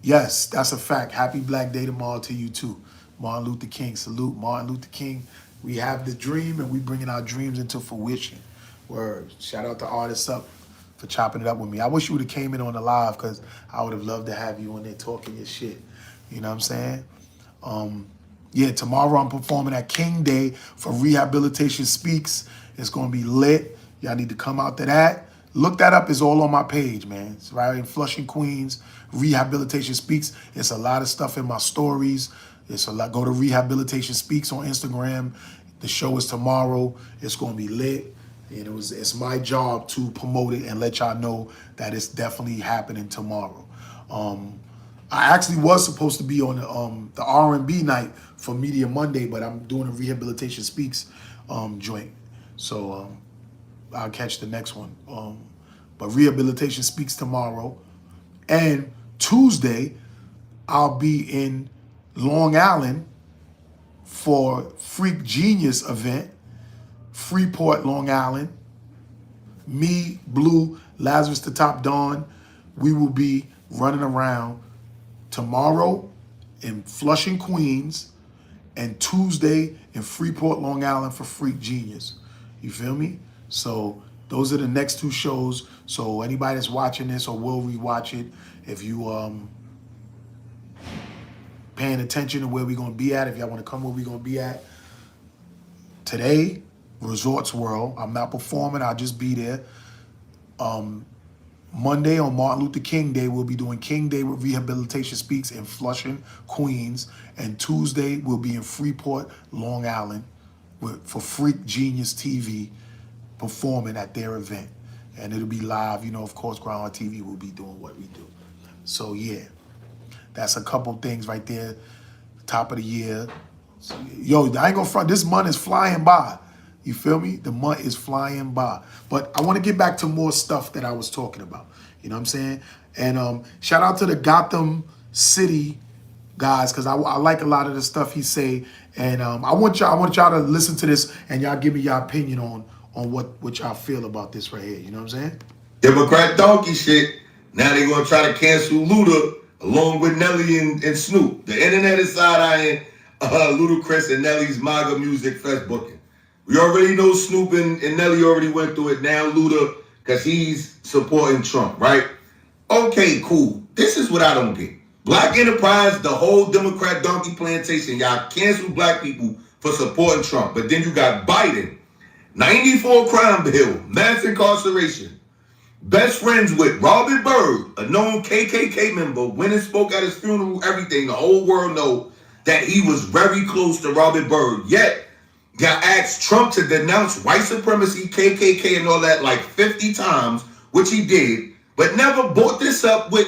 Yes, that's a fact. Happy Black Day tomorrow to you too. Martin Luther King, salute. Martin Luther King. We have the dream and we bringing our dreams into fruition. Word. Shout out to Artists Up for chopping it up with me. I wish you would have came in on the live because I would have loved to have you on there talking your shit. You know what I'm saying? Yeah, tomorrow I'm performing at King Day for Rehabilitation Speaks. It's going to be lit. Y'all need to come out to that. Look that up. It's all on my page, man. It's right in Flushing, Queens. Rehabilitation Speaks. It's a lot of stuff in my stories. It's a lot. Go to Rehabilitation Speaks on Instagram. The show is tomorrow. It's going to be lit. And it's my job to promote it and let y'all know that it's definitely happening tomorrow. I actually was supposed to be on the R&B night for Media Monday, but I'm doing a Rehabilitation Speaks joint. So I'll catch the next one. But Rehabilitation Speaks tomorrow. And Tuesday, I'll be in Long Island for Freak Genius event. Freeport, Long Island. Me, Blue, Lazarus the Top Don. We will be running around tomorrow in Flushing, Queens, and Tuesday in Freeport, Long Island for Freak Genius. You feel me? So those are the next two shows. So anybody that's watching this or will rewatch it, if you paying attention to where we're gonna be at, if y'all wanna come where we're gonna be at, today, Resorts World. I'm not performing, I'll just be there. Monday on Martin Luther King Day, we'll be doing King Day with Rehabilitation Speaks in Flushing, Queens. And Tuesday, we'll be in Freeport, Long Island for Freak Genius TV performing at their event. And it'll be live, you know, of course, Grindhardtv will be doing what we do. So yeah, that's a couple things right there. Top of the year. So, yo, I ain't gonna front, this month is flying by. You feel me? The month is flying by. But I want to get back to more stuff that I was talking about. You know what I'm saying? And shout out to the Gotham City guys, because I like a lot of the stuff he say. And I want y'all to listen to this and y'all give me your opinion on what y'all feel about this right here. You know what I'm saying? Democrat donkey shit. Now they gonna try to cancel Luda along with Nelly and Snoop. The internet is side-eyeing Ludacris and Nelly's MAGA Music Fest booking. We already know Snoop and Nelly already went through it. Now Luda, because he's supporting Trump, right? Okay, cool. This is what I don't get. Black Enterprise, the whole Democrat donkey plantation, y'all cancel black people for supporting Trump. But then you got Biden, 94 crime bill, mass incarceration. Best friends with Robert Byrd, a known KKK member, went and spoke at his funeral, everything. The whole world know that he was very close to Robert Byrd. Yet, y'all asked Trump to denounce white supremacy, KKK, and all that like 50 times, which he did, but never brought this up with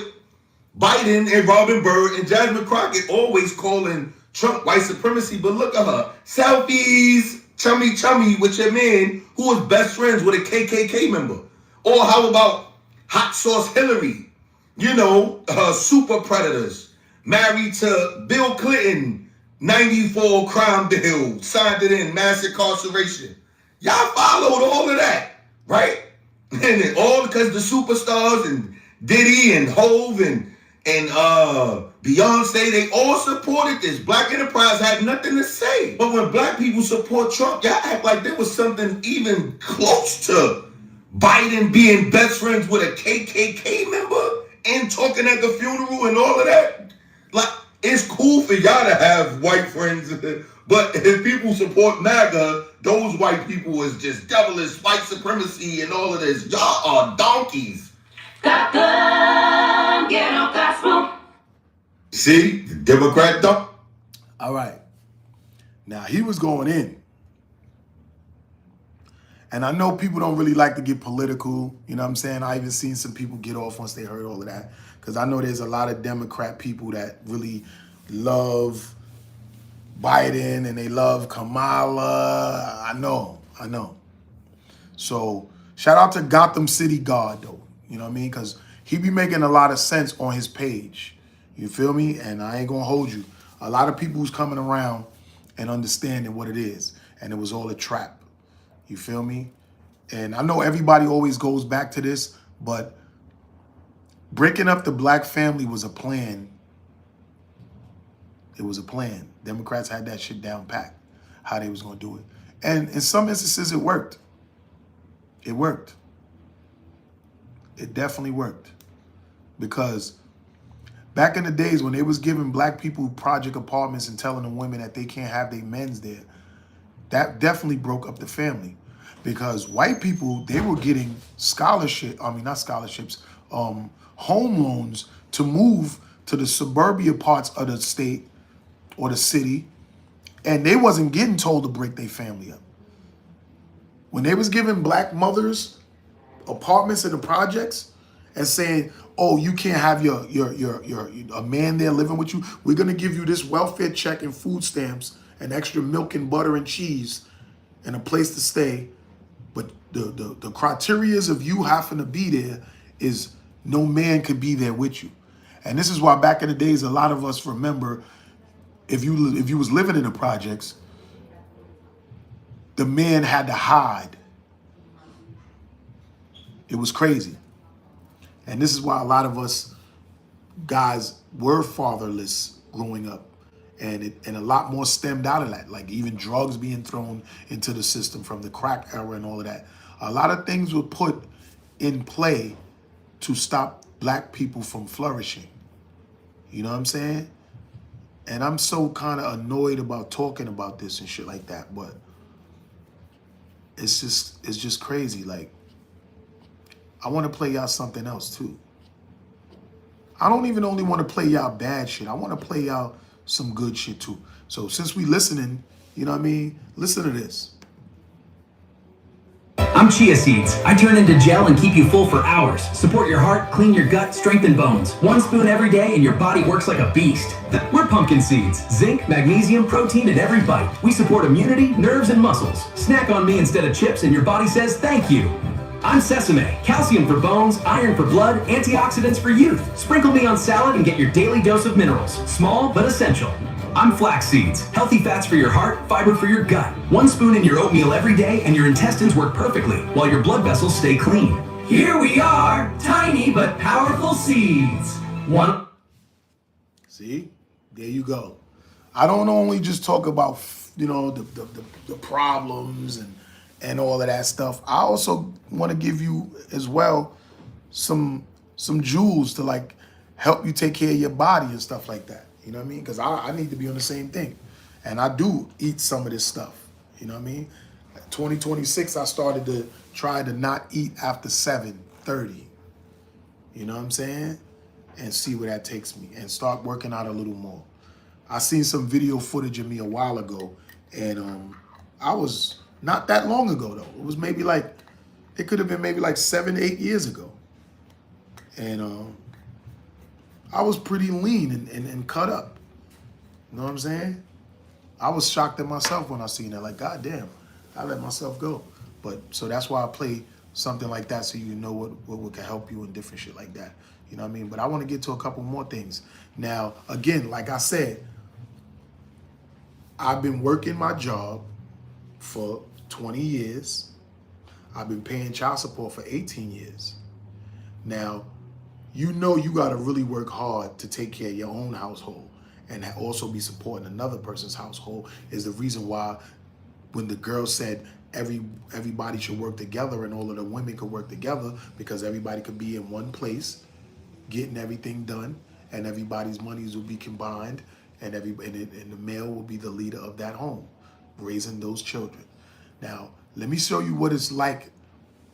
Biden and Robin Byrd and Jasmine Crockett always calling Trump white supremacy. But look at her. Selfies, chummy with your man who was best friends with a KKK member. Or how about Hot Sauce Hillary? You know, super predators. Married to Bill Clinton, 94 crime bill, signed it in, mass incarceration. Y'all followed all of that, right? And all because the superstars and Diddy and Hove and Beyonce, they all supported this. Black Enterprise had nothing to say. But when black people support Trump, y'all act like there was something even close to Biden being best friends with a KKK member and talking at the funeral and all of that. Like, it's cool for y'all to have white friends, but if people support MAGA, those white people is just devilish white supremacy and all of this. Y'all are donkeys. Gospel, ghetto gospel. See, the Democrat don't. All right. Now, he was going in. And I know people don't really like to get political. You know what I'm saying? I even seen some people get off once they heard all of that. Because I know there's a lot of Democrat people that really love Biden and they love Kamala. I know. So shout out to Gotham City God, though. You know what I mean? Because he be making a lot of sense on his page. You feel me? And I ain't going to hold you. A lot of people who's coming around and understanding what it is. And it was all a trap. You feel me? And I know everybody always goes back to this, but breaking up the black family was a plan. It was a plan. Democrats had that shit down packed, how they was going to do it. And in some instances, it worked. It worked. It definitely worked. Because back in the days when they was giving black people project apartments and telling the women that they can't have their men's there, that definitely broke up the family. Because white people, they were getting home loans to move to the suburbia parts of the state or the city, and they wasn't getting told to break their family up. When they was giving black mothers apartments in the projects and saying, oh, you can't have your a man there living with you, we're gonna give you this welfare check and food stamps and extra milk and butter and cheese and a place to stay. But the criterias of you having to be there is no man could be there with you. And this is why back in the days, a lot of us remember if you was living in the projects, the man had to hide. It was crazy. And this is why a lot of us guys were fatherless growing up. And a lot more stemmed out of that, like even drugs being thrown into the system from the crack era and all of that. A lot of things were put in play to stop black people from flourishing. You know what I'm saying? And I'm so kind of annoyed about talking about this and shit like that, but it's just crazy. Like, I want to play y'all something else too. I don't even only want to play y'all bad shit. I want to play y'all some good shit too. So since we listening, you know what I mean? Listen to this. I'm chia seeds. I turn into gel and keep you full for hours. Support your heart, clean your gut, strengthen bones. 1 spoon every day and your body works like a beast. We're pumpkin seeds. Zinc, magnesium, protein in every bite. We support immunity, nerves, and muscles. Snack on me instead of chips and your body says thank you. I'm sesame. Calcium for bones, iron for blood, antioxidants for youth. Sprinkle me on salad and get your daily dose of minerals. Small but essential. I'm flax seeds. Healthy fats for your heart, fiber for your gut. 1 spoon in your oatmeal every day and your intestines work perfectly while your blood vessels stay clean. Here we are, tiny but powerful seeds. One. See, there you go. I don't only just talk about, you know, the problems and all of that stuff. I also want to give you as well some jewels to like help you take care of your body and stuff like that. You know what I mean? Because I need to be on the same thing. And I do eat some of this stuff. You know what I mean? 2026, I started to try to not eat after 7:30. You know what I'm saying? And see where that takes me. And start working out a little more. I seen some video footage of me a while ago. And I was not that long ago, though. It was maybe like, it could have been maybe like 7, 8 years ago. And I was pretty lean and cut up. You know what I'm saying? I was shocked at myself when I seen that. Like, God damn, I let myself go. But so that's why I play something like that so you know what can help you and different shit like that. You know what I mean? But I want to get to a couple more things. Now, again, like I said, I've been working my job for 20 years. I've been paying child support for 18 years. Now, you know you got to really work hard to take care of your own household and also be supporting another person's household is the reason why when the girl said everybody should work together and all of the women could work together because everybody could be in one place getting everything done, and everybody's monies will be combined, and the male will be the leader of that home, raising those children. Now, let me show you what it's like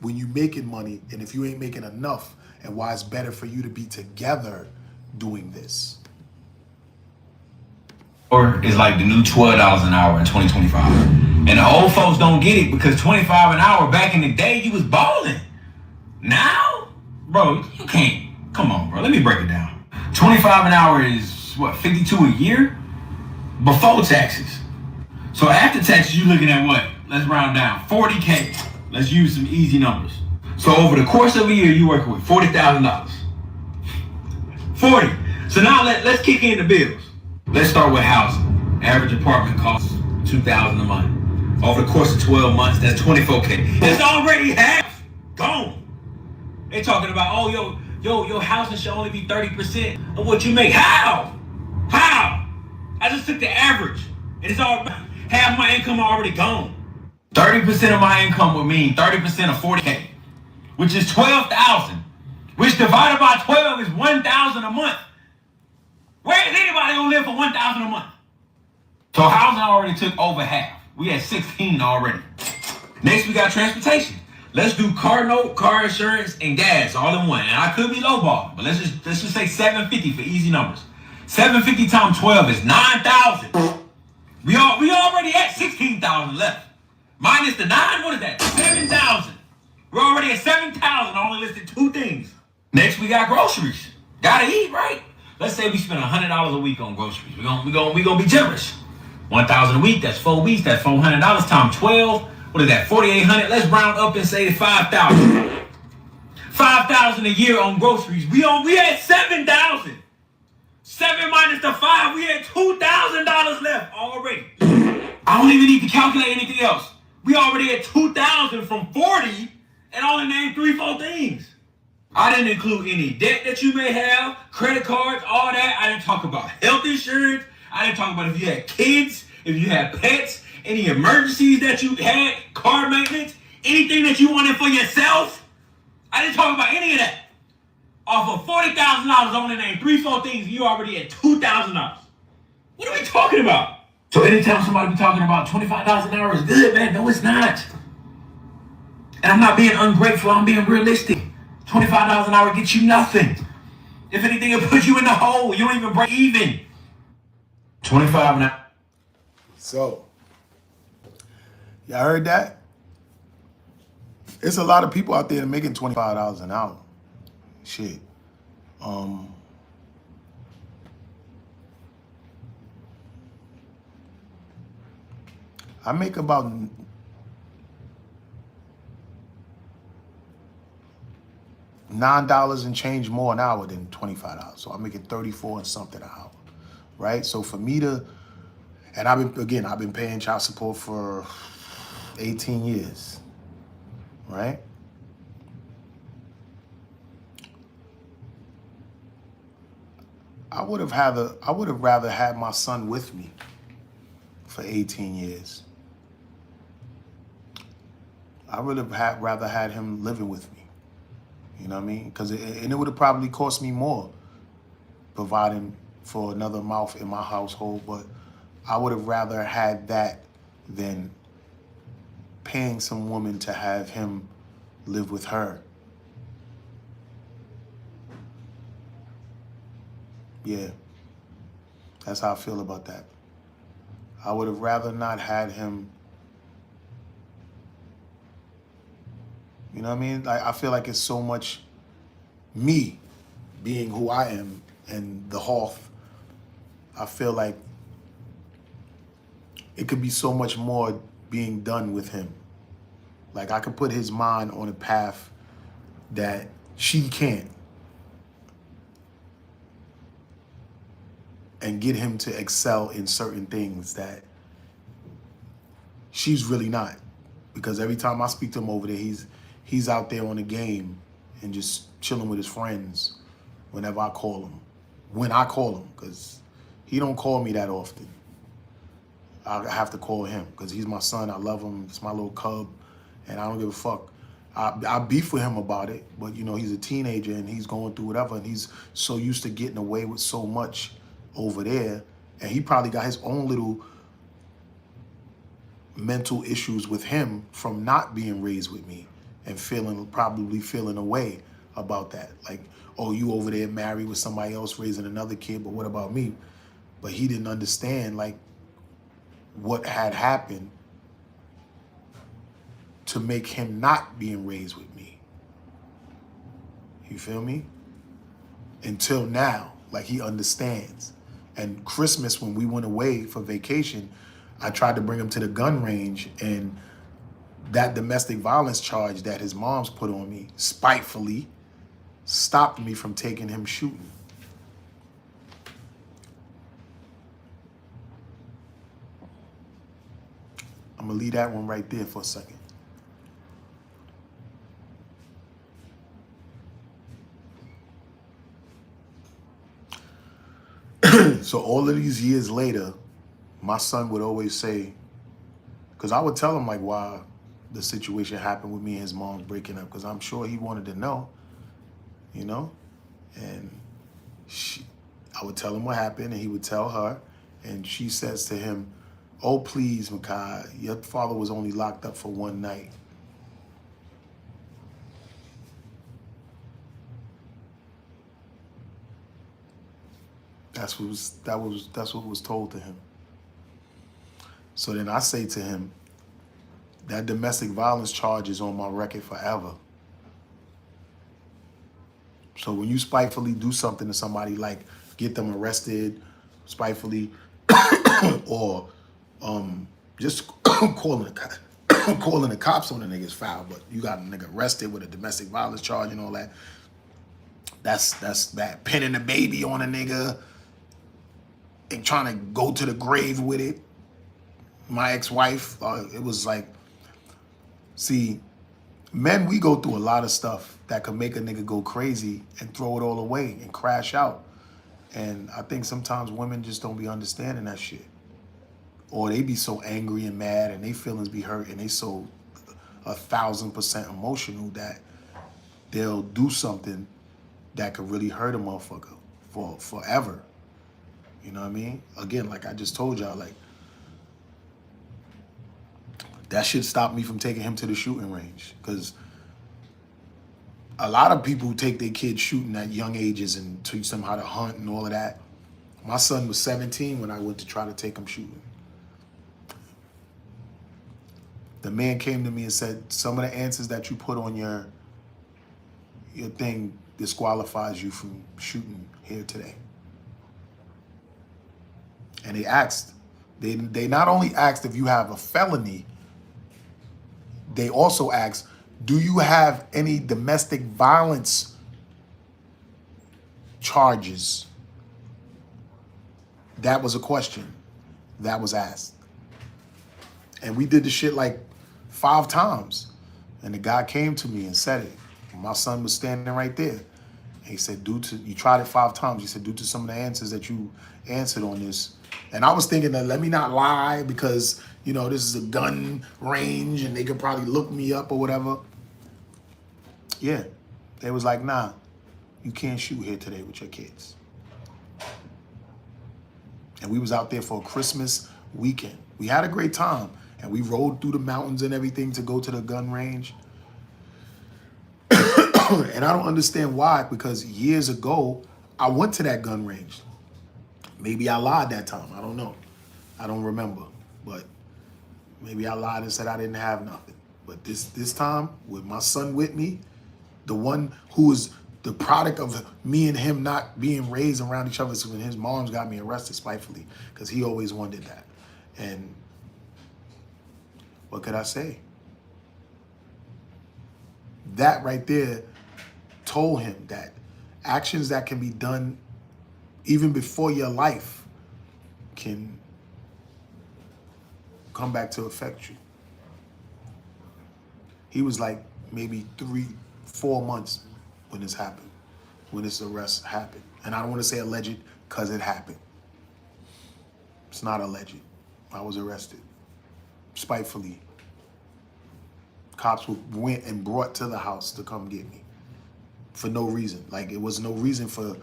when you making money, and if you ain't making enough, and why it's better for you to be together doing this. Or is like the new $12 an hour in 2025. And the old folks don't get it because 25 an hour back in the day, you was balling. Now, bro, you can't. Come on, bro. Let me break it down. 25 an hour is what, 52 a year? Before taxes. So after taxes, you're looking at what? Let's round down. 40K. Let's use some easy numbers. So over the course of a year, you working with $40,000. 40. So now let's kick in the bills. Let's start with housing. Average apartment costs $2,000 a month. Over the course of 12 months, that's $24K. It's already half gone. They talking about, oh, your housing should only be 30% of what you make. How? I just took the average, and it's all half my income already gone. 30% of my income would mean 30% of 40K, which is 12,000, which divided by 12 is 1,000 a month. Where is anybody gonna live for 1,000 a month? So housing already took over half. We had 16 already. Next, we got transportation. Let's do car note, car insurance, and gas all in one. And I could be lowballing, but let's just say $750 for easy numbers. $750 times 12 is $9,000. We already at $16,000 left. Minus the 9, what is that? $7,000. We're already at $7,000. I only listed 2 things. Next, we got groceries. Gotta eat, right? Let's say we spend $100 a week on groceries. We gonna be generous. 1,000 a week. That's 4 weeks. That's $400 times 12. What is that? 4,800. Let's round up and say 5,000. 5,000 a year on groceries. We had 7,000. 7 minus the 5. We had $2,000 left already. I don't even need to calculate anything else. We already had 2,000 from 40 and only named 3-4 things. I didn't include any debt that you may have, credit cards, all that. I didn't talk about health insurance. I didn't talk about if you had kids, if you had pets, any emergencies that you had, car maintenance, anything that you wanted for yourself. I didn't talk about any of that. Off of $40,000, only named 3-4 things, you already at $2,000. What are we talking about? So anytime somebody be talking about $25 an hour is good, man, no, it's not. And I'm not being ungrateful, I'm being realistic. $25 an hour gets you nothing. If anything, it puts you in the hole. You don't even break even. 25 an hour. So, y'all heard that? It's a lot of people out there making $25 an hour. Shit. I make about $9 and change more an hour than $25. So I'm making 34 and something an hour, right? So for me to, and I've been paying child support for 18 years, right? I would have rather had my son with me for 18 years. I would have rather had him living with me. You know what I mean? Because it would have probably cost me more providing for another mouth in my household, but I would have rather had that than paying some woman to have him live with her. Yeah, that's how I feel about that. I would have rather not had him. You know what I mean? I feel like it's so much me being who I am and the Hoff. I feel like it could be so much more being done with him. Like I could put his mind on a path that she can't. And get him to excel in certain things that she's really not. Because every time I speak to him over there, he's out there on the game and just chilling with his friends whenever I call him. When I call him, because he don't call me that often. I have to call him because he's my son. I love him. It's my little cub, and I don't give a fuck. I beef with him about it, but you know, he's a teenager and he's going through whatever, and he's so used to getting away with so much over there, and he probably got his own little mental issues with him from not being raised with me and probably feeling away about that. Like, oh, you over there married with somebody else raising another kid, but what about me? But he didn't understand like what had happened to make him not being raised with me. You feel me? Until now, like he understands. And Christmas, when we went away for vacation, I tried to bring him to the gun range, and that domestic violence charge that his mom's put on me, spitefully, stopped me from taking him shooting. I'm gonna leave that one right there for a second. So all of these years later, my son would always say, because I would tell him like why the situation happened with me and his mom's breaking up, because I'm sure he wanted to know, you know? And I would tell him what happened, and he would tell her, and she says to him, oh, please, Makai, your father was only locked up for one night. That's what was told to him. So then I say to him, that domestic violence charge is on my record forever. So when you spitefully do something to somebody, like get them arrested spitefully, or just calling the cops on the nigga's foul, but you got a nigga arrested with a domestic violence charge and all that. That's bad. Pinning the baby on a nigga and trying to go to the grave with it. My ex-wife, it was like, see, men, we go through a lot of stuff that could make a nigga go crazy and throw it all away and crash out. And I think sometimes women just don't be understanding that shit. Or they be so angry and mad and they feelings be hurt and they so 1,000% emotional that they'll do something that could really hurt a motherfucker for forever. You know what I mean? Again, like I just told y'all, like, that shit stopped me from taking him to the shooting range, because a lot of people take their kids shooting at young ages and teach them how to hunt and all of that. My son was 17 when I went to try to take him shooting. The man came to me and said, some of the answers that you put on your thing disqualifies you from shooting here today. And they asked, they not only asked if you have a felony, they also asked, do you have any domestic violence charges? That was a question that was asked. And we did the shit like 5 times. And the guy came to me and said it. My son was standing right there. And he said, you tried it 5 times. He said, due to some of the answers that you answered on this. And I was thinking that let me not lie because, you know, this is a gun range and they could probably look me up or whatever. Yeah. They was like, nah, you can't shoot here today with your kids. And we was out there for a Christmas weekend. We had a great time. And we rode through the mountains and everything to go to the gun range. And I don't understand why, because years ago, I went to that gun range. Maybe I lied that time. I don't know. I don't remember. But maybe I lied and said I didn't have nothing. But this time, with my son with me, the one who was the product of me and him not being raised around each other, so when his mom's got me arrested spitefully, because he always wanted that. And what could I say? That right there told him that actions that can be done even before your life can come back to affect you. He was like maybe 3-4 months when this happened, when this arrest happened. And I don't want to say alleged because it happened. It's not alleged. I was arrested spitefully Cops went and brought to the house to come get me for no reason. Like, it was no reason for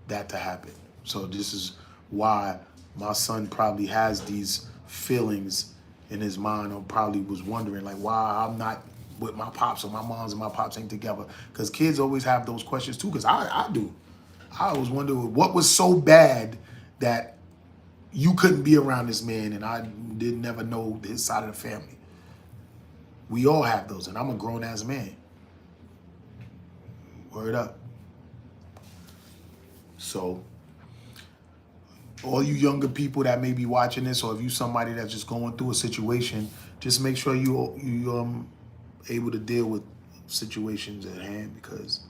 that to happen. So this is why my son probably has these feelings in his mind, or probably was wondering like why I'm not with my pops, or my moms and my pops ain't together. Because kids always have those questions too, because I do. I always wonder what was so bad that you couldn't be around this man and I didn't never know his side of the family. We all have those, and I'm a grown-ass man. Word up. So, all you younger people that may be watching this, or if you somebody that's just going through a situation, just make sure you able to deal with situations at hand, because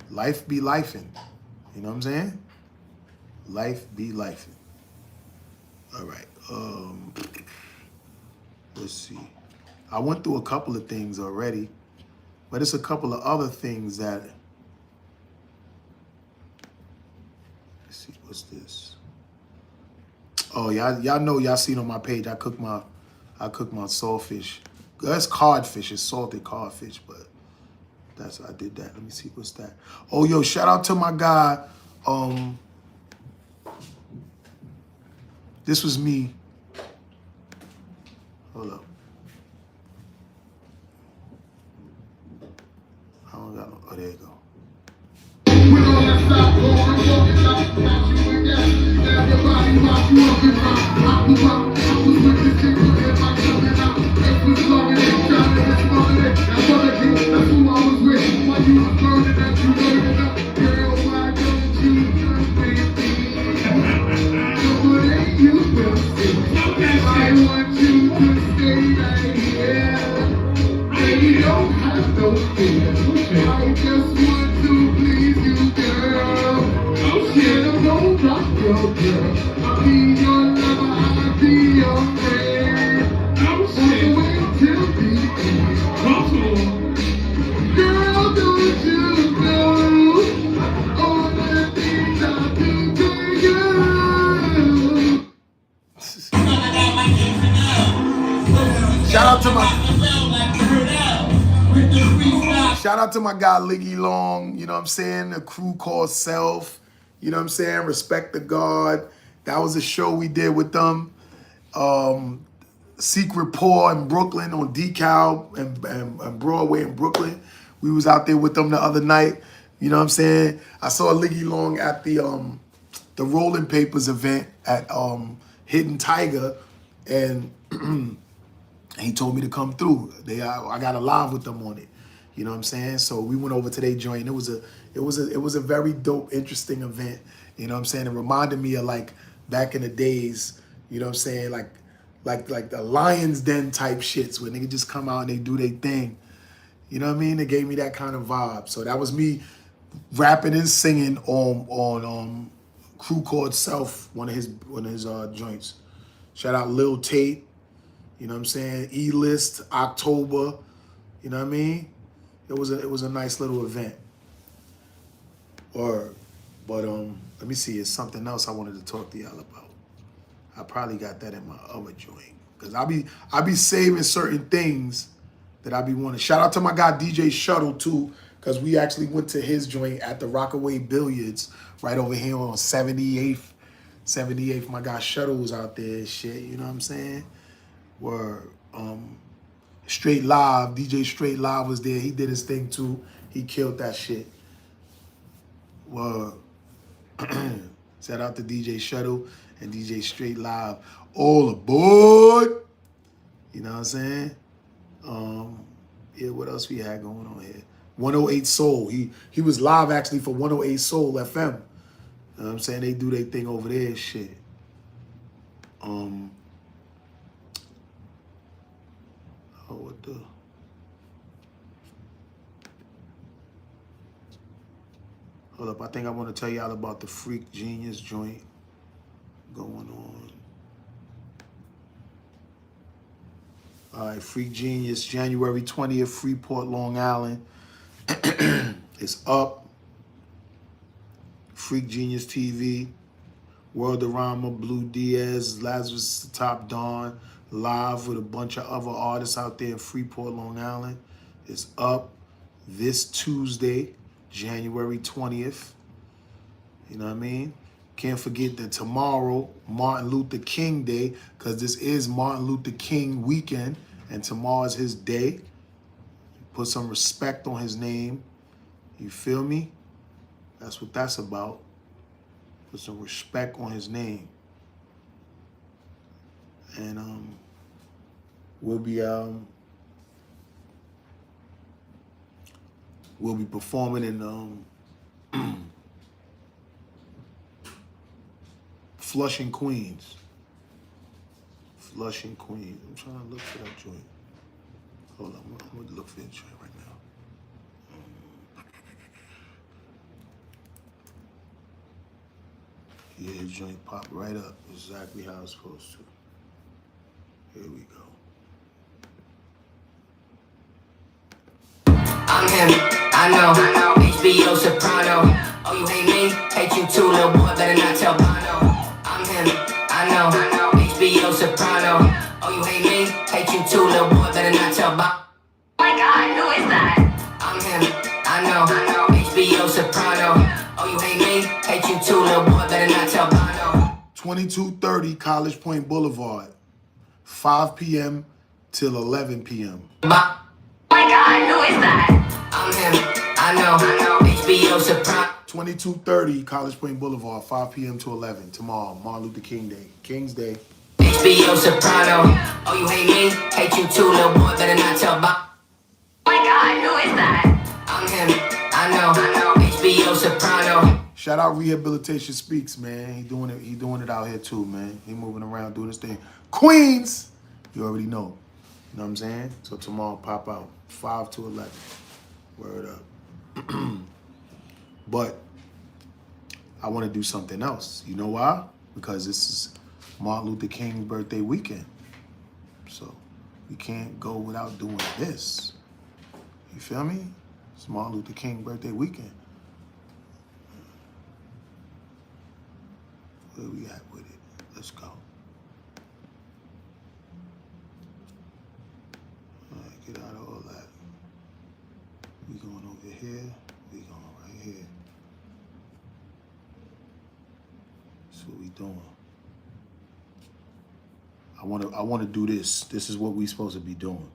life be lifing. You know what I'm saying? Life be lifing. All right. Let's see. I went through a couple of things already, but it's a couple of other things that. Let's see. What's this? Oh, y'all know, y'all seen on my page. I cook my saltfish. That's codfish. It's salted codfish, but I did that. Let me see. What's that? Oh, yo, shout out to my guy. This was me. Hold up. I don't got no. Oh, there you go. Shout out to my guy Liggy Long, you know what I'm saying? A crew called Self, you know what I'm saying? Respect the God. That was a show we did with them. Secret Paw in Brooklyn on Decal and Broadway in Brooklyn. We was out there with them the other night. You know what I'm saying? I saw Liggy Long at the Rolling Papers event at Hidden Tiger, and he told me to come through. I got a live with them on it. You know what I'm saying? So we went over to their joint. It was a very dope, interesting event. You know what I'm saying? It reminded me of like back in the days, you know what I'm saying? Like the Lion's Den type shits where niggas just come out and they do their thing. You know what I mean? They gave me that kind of vibe. So that was me rapping and singing on Crew Called Self, one of his joints. Shout out Lil Tate. You know what I'm saying? E-List, October. You know what I mean? It was a nice little event. But let me see. It's something else I wanted to talk to y'all about. I probably got that in my other joint, cause I be saving certain things that I be wanting. Shout out to my guy DJ Shuttle too, cause we actually went to his joint at the Rockaway Billiards right over here on 78th. 78th. My guy Shuttle was out there. Shit, you know what I'm saying? Word. Straight Live, DJ Straight Live was there. He did his thing too. He killed that shit. Word. Shout out to DJ Shuttle and DJ Straight Live. All aboard. You know what I'm saying? Yeah, what else we had going on here? 108 Soul. He was live actually for 108 Soul FM. You know what I'm saying? They do their thing over there, shit. What the? Hold up, I think I want to tell y'all about the Freak Genius joint going on. All right, Freak Genius, January 20th, Freeport, Long Island. It's up. Freak Genius TV, Worldorama, Blue Diaz, Lazarus the Top Dawn, live with a bunch of other artists out there in Freeport, Long Island. is up this Tuesday, January 20th. You know what I mean? Can't forget that tomorrow, Martin Luther King Day, because this is Martin Luther King weekend, and tomorrow is his day. Put some respect on his name. You feel me? That's what that's about. Put some respect on his name. And we'll be performing in Flushing, Queens. Flushing, Queens. I'm trying to look for that joint. Hold on, I'm gonna look for that joint right now. Yeah, joint popped right up, exactly how it's supposed to. Here we go. I'm him, I know, HBO soprano. Oh, you hate me? Hate you too, little boy, better not tell Bono. I'm him, I know, HBO soprano. Oh, you hate me? Hate you too, little boy, better not tell Bono. Oh my God, who is that? I'm him, I know, HBO soprano. Oh, you hate me? Hate you too, little boy, better not tell Bono. 2230 College Point Boulevard, 5 p.m. till 11 p.m. Oh my God, who is that? I'm him, I know, HBO soprano. 2230 College Point Boulevard, 5 p.m. to 11 tomorrow, Martin Luther King Day, King's Day. HBO soprano. Oh, you hate me? Hate you too, little boy, better not tell Bob. Oh my God, who is that? I'm him, I know, HBO soprano. Shout out Rehabilitation Speaks, man. He doing it out here too, man. He moving around doing his thing. Queens, you already know. You know what I'm saying? So tomorrow pop out, 5 to 11. Word up. But I want to do something else. You know why? Because this is Martin Luther King's birthday weekend. So we can't go without doing this. You feel me? It's Martin Luther King birthday weekend. Where we at with it? Let's go. All right, get out of all that. We going over here. We going right here. That's what we doing. I want to do this. This is what we supposed to be doing.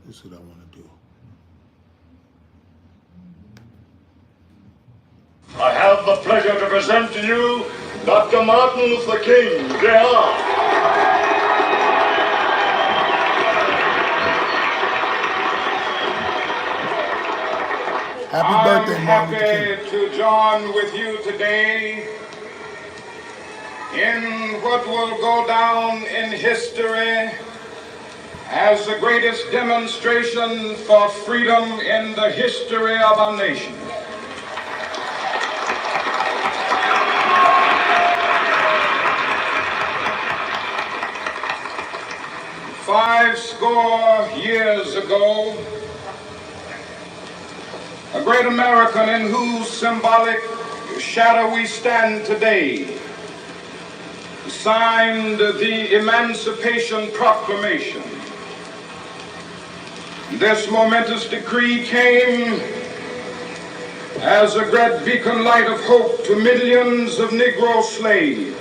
This is what I want to do. I have the pleasure to present to you Dr. Martin Luther King, Jr. Happy birthday, Martin Luther King. I'm happy to join with you today in what will go down in history as the greatest demonstration for freedom in the history of our nation. Five score years ago, a great American in whose symbolic shadow we stand today signed the Emancipation Proclamation. This momentous decree came as a great beacon light of hope to millions of Negro slaves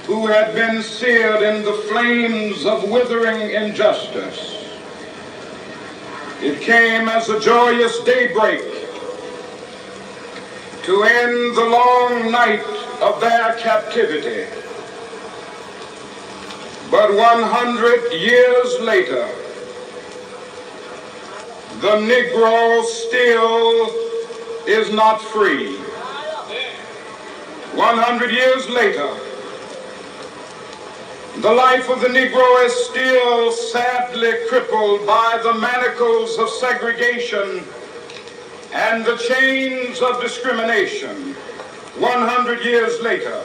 who had been seared in the flames of withering injustice. It came as a joyous daybreak to end the long night of their captivity. But 100 years later, the Negro still is not free. 100 years later, the life of the Negro is still sadly crippled by the manacles of segregation and the chains of discrimination. 100 years later,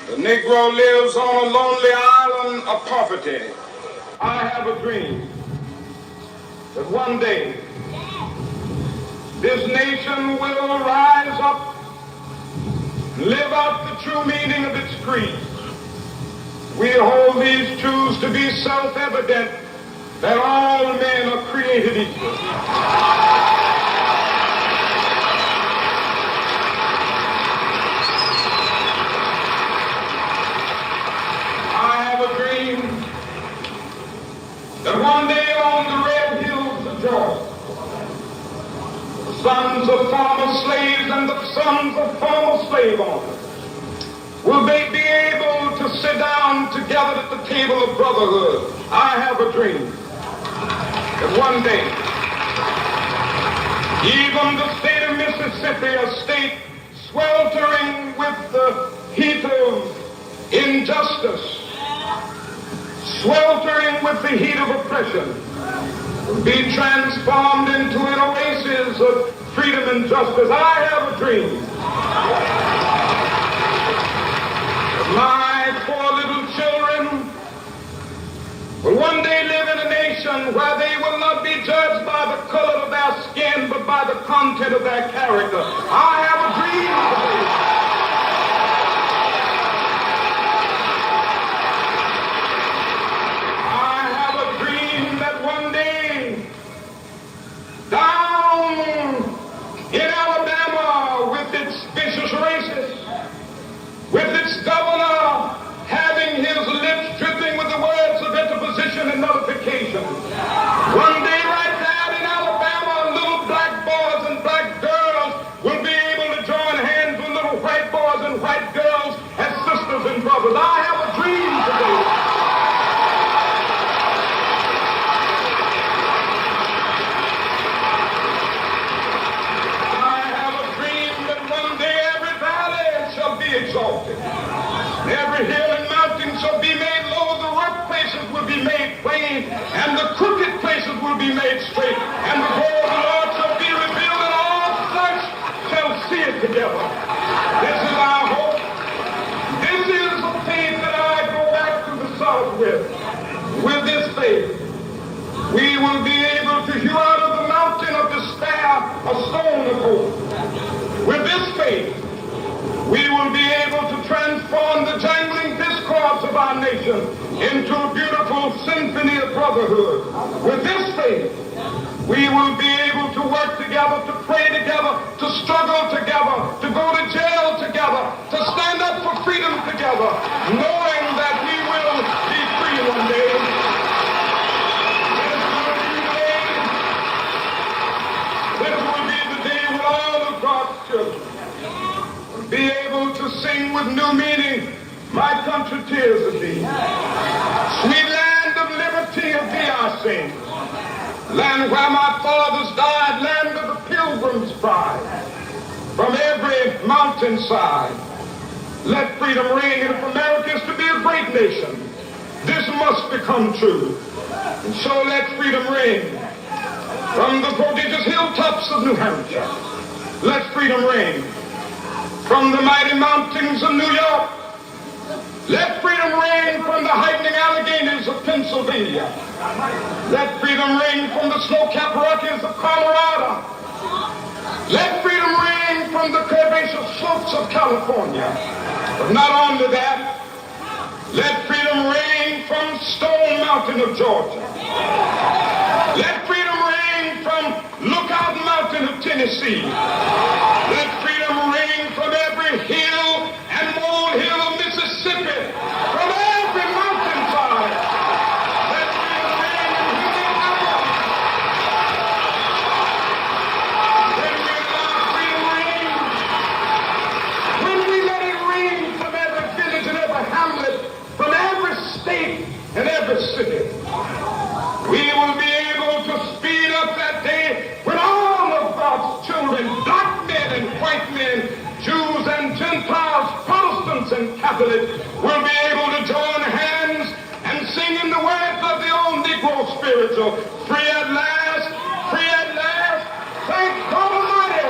the Negro lives on a lonely island of poverty. I have a dream that one day this nation will rise up and live out the true meaning of its creed. We hold these truths to be self-evident, that all men are created equal. I have a dream that one day on the red hills of Georgia, the sons of former slaves and the sons of former slave owners will they be able to sit down together at the table of brotherhood. I have a dream that one day, even the state of Mississippi, a state sweltering with the heat of injustice, sweltering with the heat of oppression, will be transformed into an oasis of freedom and justice. I have a dream. My poor little children will one day live in a nation where they will not be judged by the color of their skin, but by the content of their character. I have a dream today. I have a dream that one day, down in Alabama, with its vicious racists, with its governor having his lips dripping with the words of interposition and nullification. One day right there in Alabama, little black boys and black girls will be able to join hands with little white boys and white girls as sisters and brothers. I have a dream today. Exalted. Every hill and mountain shall be made low, the rough places will be made plain, and the crooked places will be made straight, and the glory of the Lord shall be revealed, and all flesh shall see it together. This is our hope. This is the faith that I go back to the South with. With this faith, we will be able to hew out of the mountain of despair a stone of hope. With this faith, we will be able to transform the jangling discords of our nation into a beautiful symphony of brotherhood. With this faith, we will be able to work together, to pray together, to struggle together, to go to jail together, to stand up for freedom together, knowing that we will be free one day. This will be the day when all of God's children be able to sing with new meaning, my country tears of thee. Sweet land of liberty of thee I sing. Land where my fathers died, land of the pilgrim's pride. From every mountainside, let freedom ring. And if America is to be a great nation, this must become true. And so let freedom ring. From the prodigious hilltops of New Hampshire, let freedom ring. From the mighty mountains of New York, let freedom ring. From the heightening Alleghenies of Pennsylvania, let freedom ring. From the snow-capped Rockies of Colorado, let freedom ring. From the curvaceous slopes of California. But not only that, let freedom ring from Stone Mountain of Georgia. Let freedom ring from Lookout Mountain of Tennessee. Let freedom ring from every hill and molehill of Mississippi, from every mountainside. Let freedom ring when we let it ring from every village and every hamlet, from every state and every city, we will be able to speed up that day when all of God's children, black men and white men, Jews and Gentiles, Protestants and Catholics, will be able to join hands and sing in the words of the old Negro spiritual, free at last, thank God Almighty,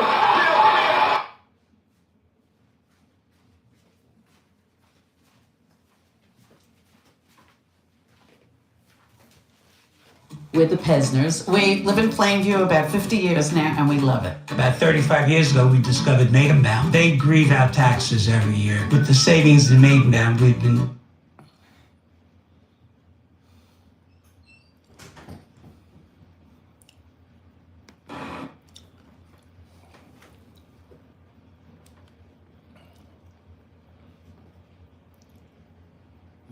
we are free. We're the Pesners. We live in Plainview about 50 years now, and we love it. About 35 years ago, we discovered Maidenbound. They grieve out taxes every year. With the savings in Maidenbound, we've been...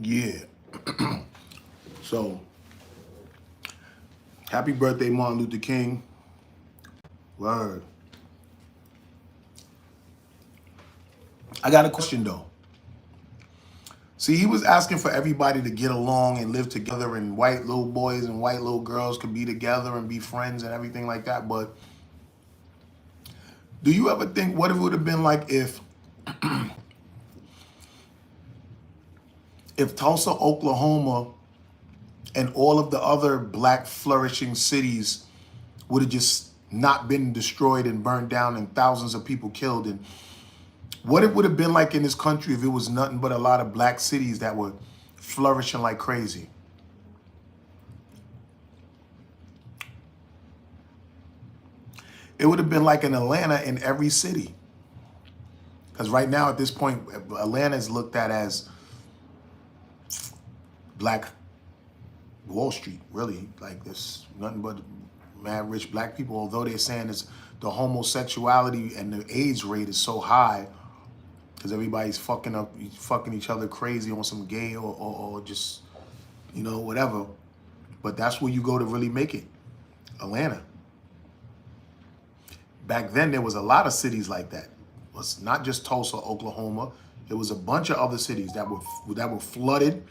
Yeah. So, happy birthday, Martin Luther King. Word. I got a question though. See, he was asking for everybody to get along and live together, and white little boys and white little girls could be together and be friends and everything like that. But do you ever think what it would have been like if Tulsa, Oklahoma, and all of the other black flourishing cities would have just not been destroyed and burned down and thousands of people killed? And what it would have been like in this country if it was nothing but a lot of black cities that were flourishing like crazy? It would have been like an Atlanta in every city. Because right now at this point, Atlanta is looked at as Black Wall Street, really. Like, there's nothing but mad rich black people, although they're saying it's the homosexuality and the AIDS rate is so high because everybody's fucking each other crazy on some gay or just, you know, whatever. But that's where you go to really make it, Atlanta. Back then, there was a lot of cities like that. It was not just Tulsa, Oklahoma. It was a bunch of other cities that were flooded.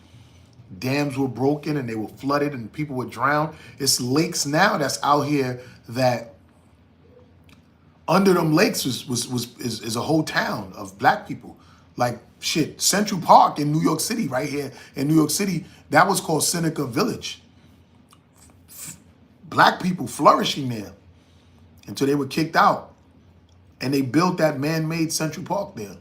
Dams were broken and they were flooded and people were drowned. It's lakes now that's out here that under them lakes is a whole town of black people. Like shit, Central Park in New York City, right here in New York City, that was called Seneca Village. Black people flourishing there until they were kicked out. And they built that man-made Central Park there.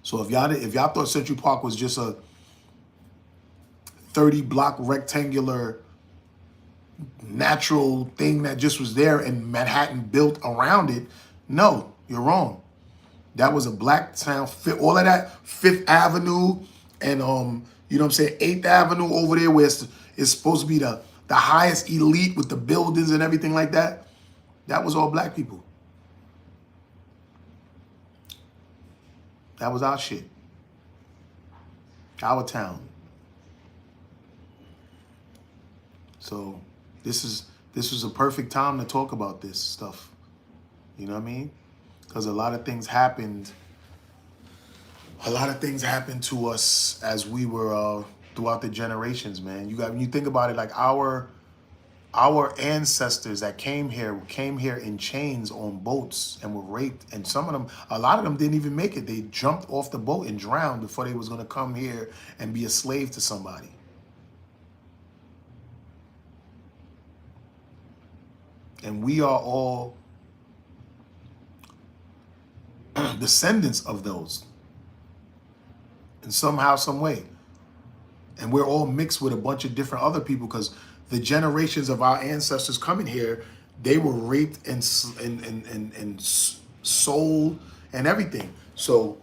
So if y'all thought Central Park was just a 30-block rectangular natural thing that just was there and Manhattan built around it, no, you're wrong. That was a black town. All of that 5th Avenue and you know what I'm saying, 8th Avenue over there where it's supposed to be the highest elite with the buildings and everything like that. That was all black people. That was our shit. Our town. So this was a perfect time to talk about this stuff. You know what I mean? Because a lot of things happened. A lot of things happened to us as we were throughout the generations, man. When you think about it, like our ancestors that came here in chains on boats and were raped, and a lot of them didn't even make it. They jumped off the boat and drowned before they was gonna come here and be a slave to somebody. And we are all descendants of those in somehow, some way. And we're all mixed with a bunch of different other people because the generations of our ancestors coming here, they were raped and sold and everything. So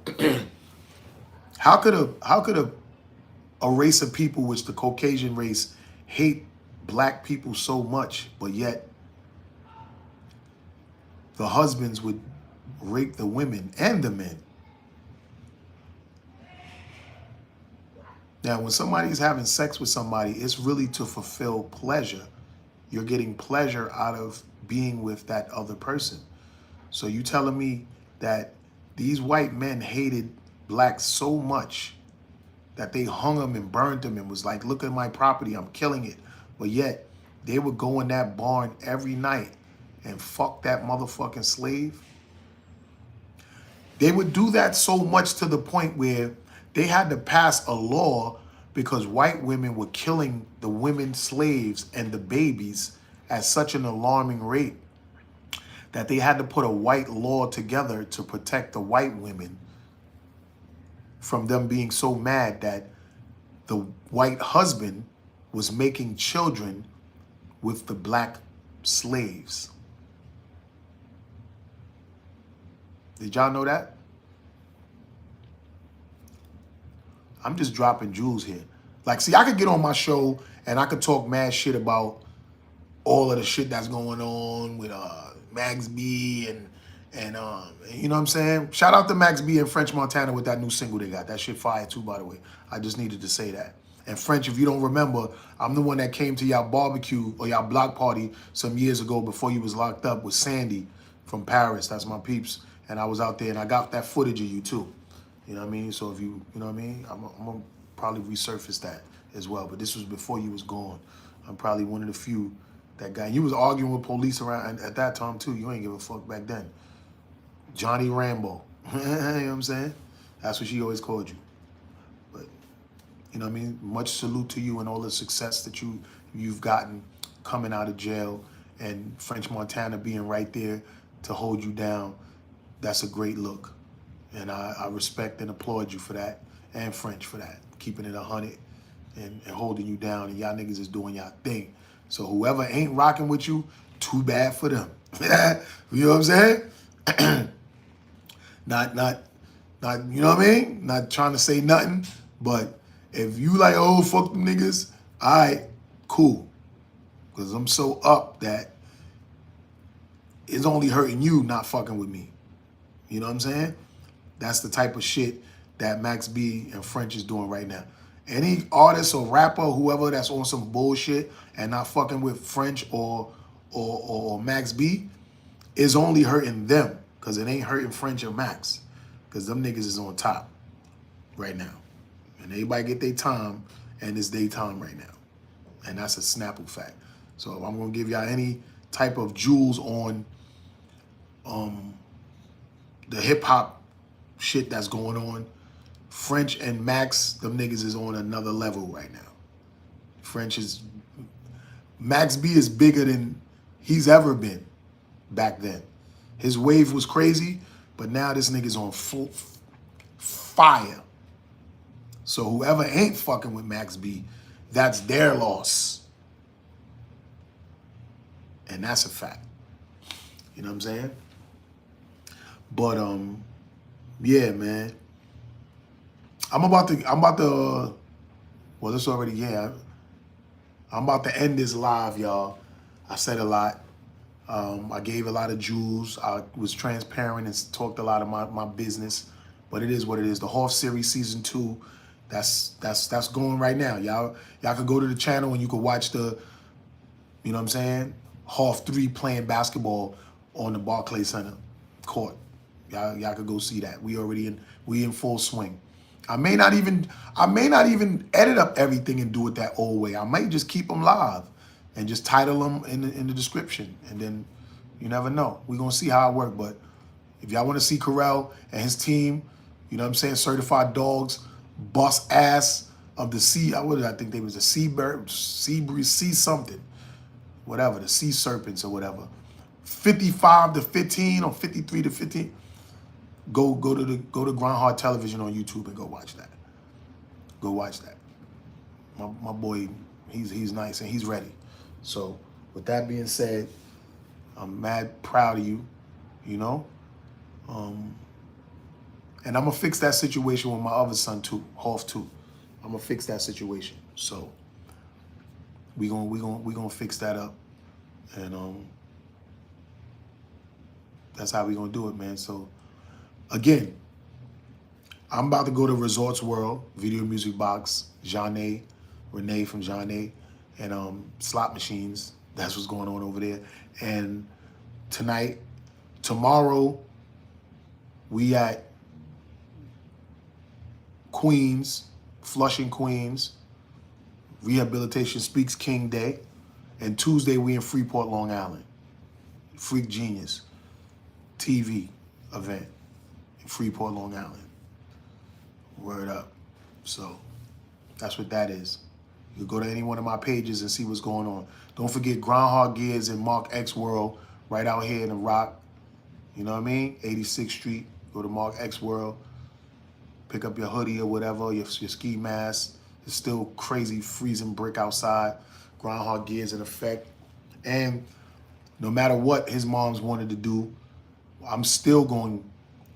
how could a race of people, which the Caucasian race, hate black people so much, but yet the husbands would rape the women and the men? Now, when somebody's having sex with somebody, it's really to fulfill pleasure. You're getting pleasure out of being with that other person. So you telling me that these white men hated blacks so much that they hung them and burned them and was like, look at my property, I'm killing it. But yet they would go in that barn every night and fuck that motherfucking slave. They would do that so much to the point where they had to pass a law because white women were killing the women slaves and the babies at such an alarming rate that they had to put a white law together to protect the white women from them being so mad that the white husband was making children with the black slaves. Did y'all know that? I'm just dropping jewels here. Like, see, I could get on my show and I could talk mad shit about all of the shit that's going on with Max B and you know what I'm saying? Shout out to Max B and French Montana with that new single they got. That shit fire too, by the way. I just needed to say that. And French, if you don't remember, I'm the one that came to y'all barbecue or y'all block party some years ago before you was locked up with Sandy from Paris. That's my peeps. And I was out there and I got that footage of you too. You know what I mean? So if you know what I mean? I'm gonna probably resurface that as well. But this was before you was gone. I'm probably one of the few that guy. You was arguing with police around at that time too. You ain't give a fuck back then. Johnny Rambo. You know what I'm saying? That's what she always called you. But you know what I mean? Much salute to you and all the success that you've gotten coming out of jail, and French Montana being right there to hold you down. That's a great look. And I respect and applaud you for that, and French for that. Keeping it 100 and holding you down, and y'all niggas is doing y'all thing. So whoever ain't rocking with you, too bad for them. You know what I'm saying? Not, you know what I mean? Not trying to say nothing, but if you like, oh, fuck them niggas, all right, cool. Because I'm so up that it's only hurting you not fucking with me. You know what I'm saying? That's the type of shit that Max B and French is doing right now. Any artist or rapper, whoever that's on some bullshit and not fucking with French or Max B is only hurting them, because it ain't hurting French or Max, because them niggas is on top right now. And everybody get their time, and it's their time right now. And that's a Snapple fact. So I'm going to give y'all any type of jewels on the hip-hop shit that's going on. French and Max, them niggas is on another level right now. Max B is bigger than he's ever been back then. His wave was crazy, but now this nigga's on full fire. So whoever ain't fucking with Max B, that's their loss. And that's a fact. You know what I'm saying? But yeah, man. I'm about to well, it's already, yeah. I'm about to end this live, y'all. I said a lot. I gave a lot of jewels. I was transparent and talked a lot of my business, but it is what it is. The Hoff Series Season 2, that's going right now. Y'all can go to the channel and you can watch the, you know what I'm saying, Hoff 3 playing basketball on the Barclays Center court. Y'all could go see that. We in full swing. I may not even edit up everything and do it that old way. I might just keep them live and just title them in the description, and then you never know. We're gonna see how it works. But if y'all want to see Carell and his team, you know what I'm saying, certified dogs, boss ass of the sea. What did I think they was? The sea something, whatever, the sea serpents or whatever. 55 to 15 or 53 to 15. Go to Grindhardtv Television on YouTube and go watch that. Go watch that. My boy, he's nice and he's ready. So with that being said, I'm mad proud of you, you know. And I'm gonna fix that situation with my other son too, Hoff too. I'm gonna fix that situation. So we gonna fix that up, and that's how we gonna do it, man. So again, I'm about to go to Resorts World, Video Music Box, Renee from Jeanne, and slot machines. That's what's going on over there. And tomorrow, we at Queens, Flushing, Queens, Rehabilitation Speaks King Day. And Tuesday, we in Freeport, Long Island. Freak Genius TV event in Freeport, Long Island. Word up. So that's what that is. You go to any one of my pages and see what's going on. Don't forget Grindhardtv Gears in Mark X World, right out here in the Rock. You know what I mean? 86th Street. Go to Mark X World. Pick up your hoodie or whatever, your ski mask. It's still crazy freezing brick outside. Groundhog gear's in effect. And no matter what his moms wanted to do, I'm still going to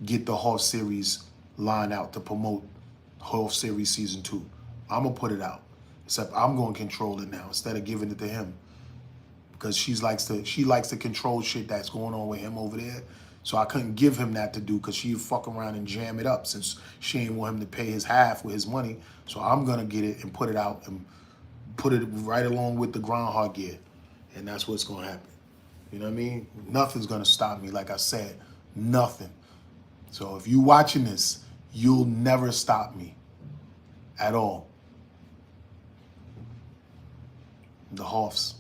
get the Horse Series line out to promote Horse Series Season 2. I'm going to put it out. Except I'm going to control it now instead of giving it to him. Because she likes to control shit that's going on with him over there. So I couldn't give him that to do because she'd fuck around and jam it up since she ain't want him to pay his half with his money. So I'm going to get it and put it out and put it right along with the Groundhog gear. And that's what's going to happen. You know what I mean? Nothing's going to stop me. Like I said, nothing. So if you watching this, you'll never stop me at all. The Hoffs.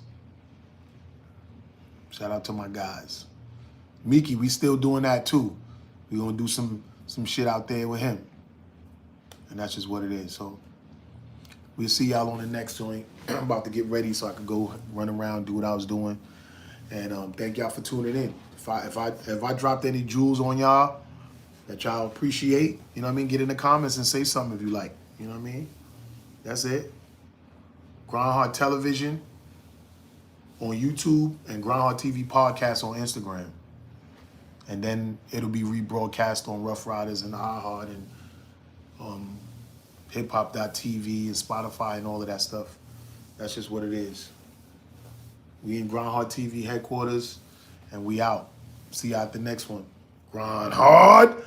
Shout out to my guys. Miki, we still doing that too. We gonna do some shit out there with him. And that's just what it is. So we'll see y'all on the next joint. I'm about to get ready so I can go run around, do what I was doing. And thank y'all for tuning in. If I dropped any jewels on y'all that y'all appreciate, you know what I mean, get in the comments and say something if you like. You know what I mean? That's it. Grindhard Television on YouTube and Grindhardtv podcast on Instagram. And then it'll be rebroadcast on Rough Riders and iHeart and hiphop.tv and Spotify and all of that stuff. That's just what it is. We in Grindhardtv headquarters and we out. See you at the next one. Grind hard.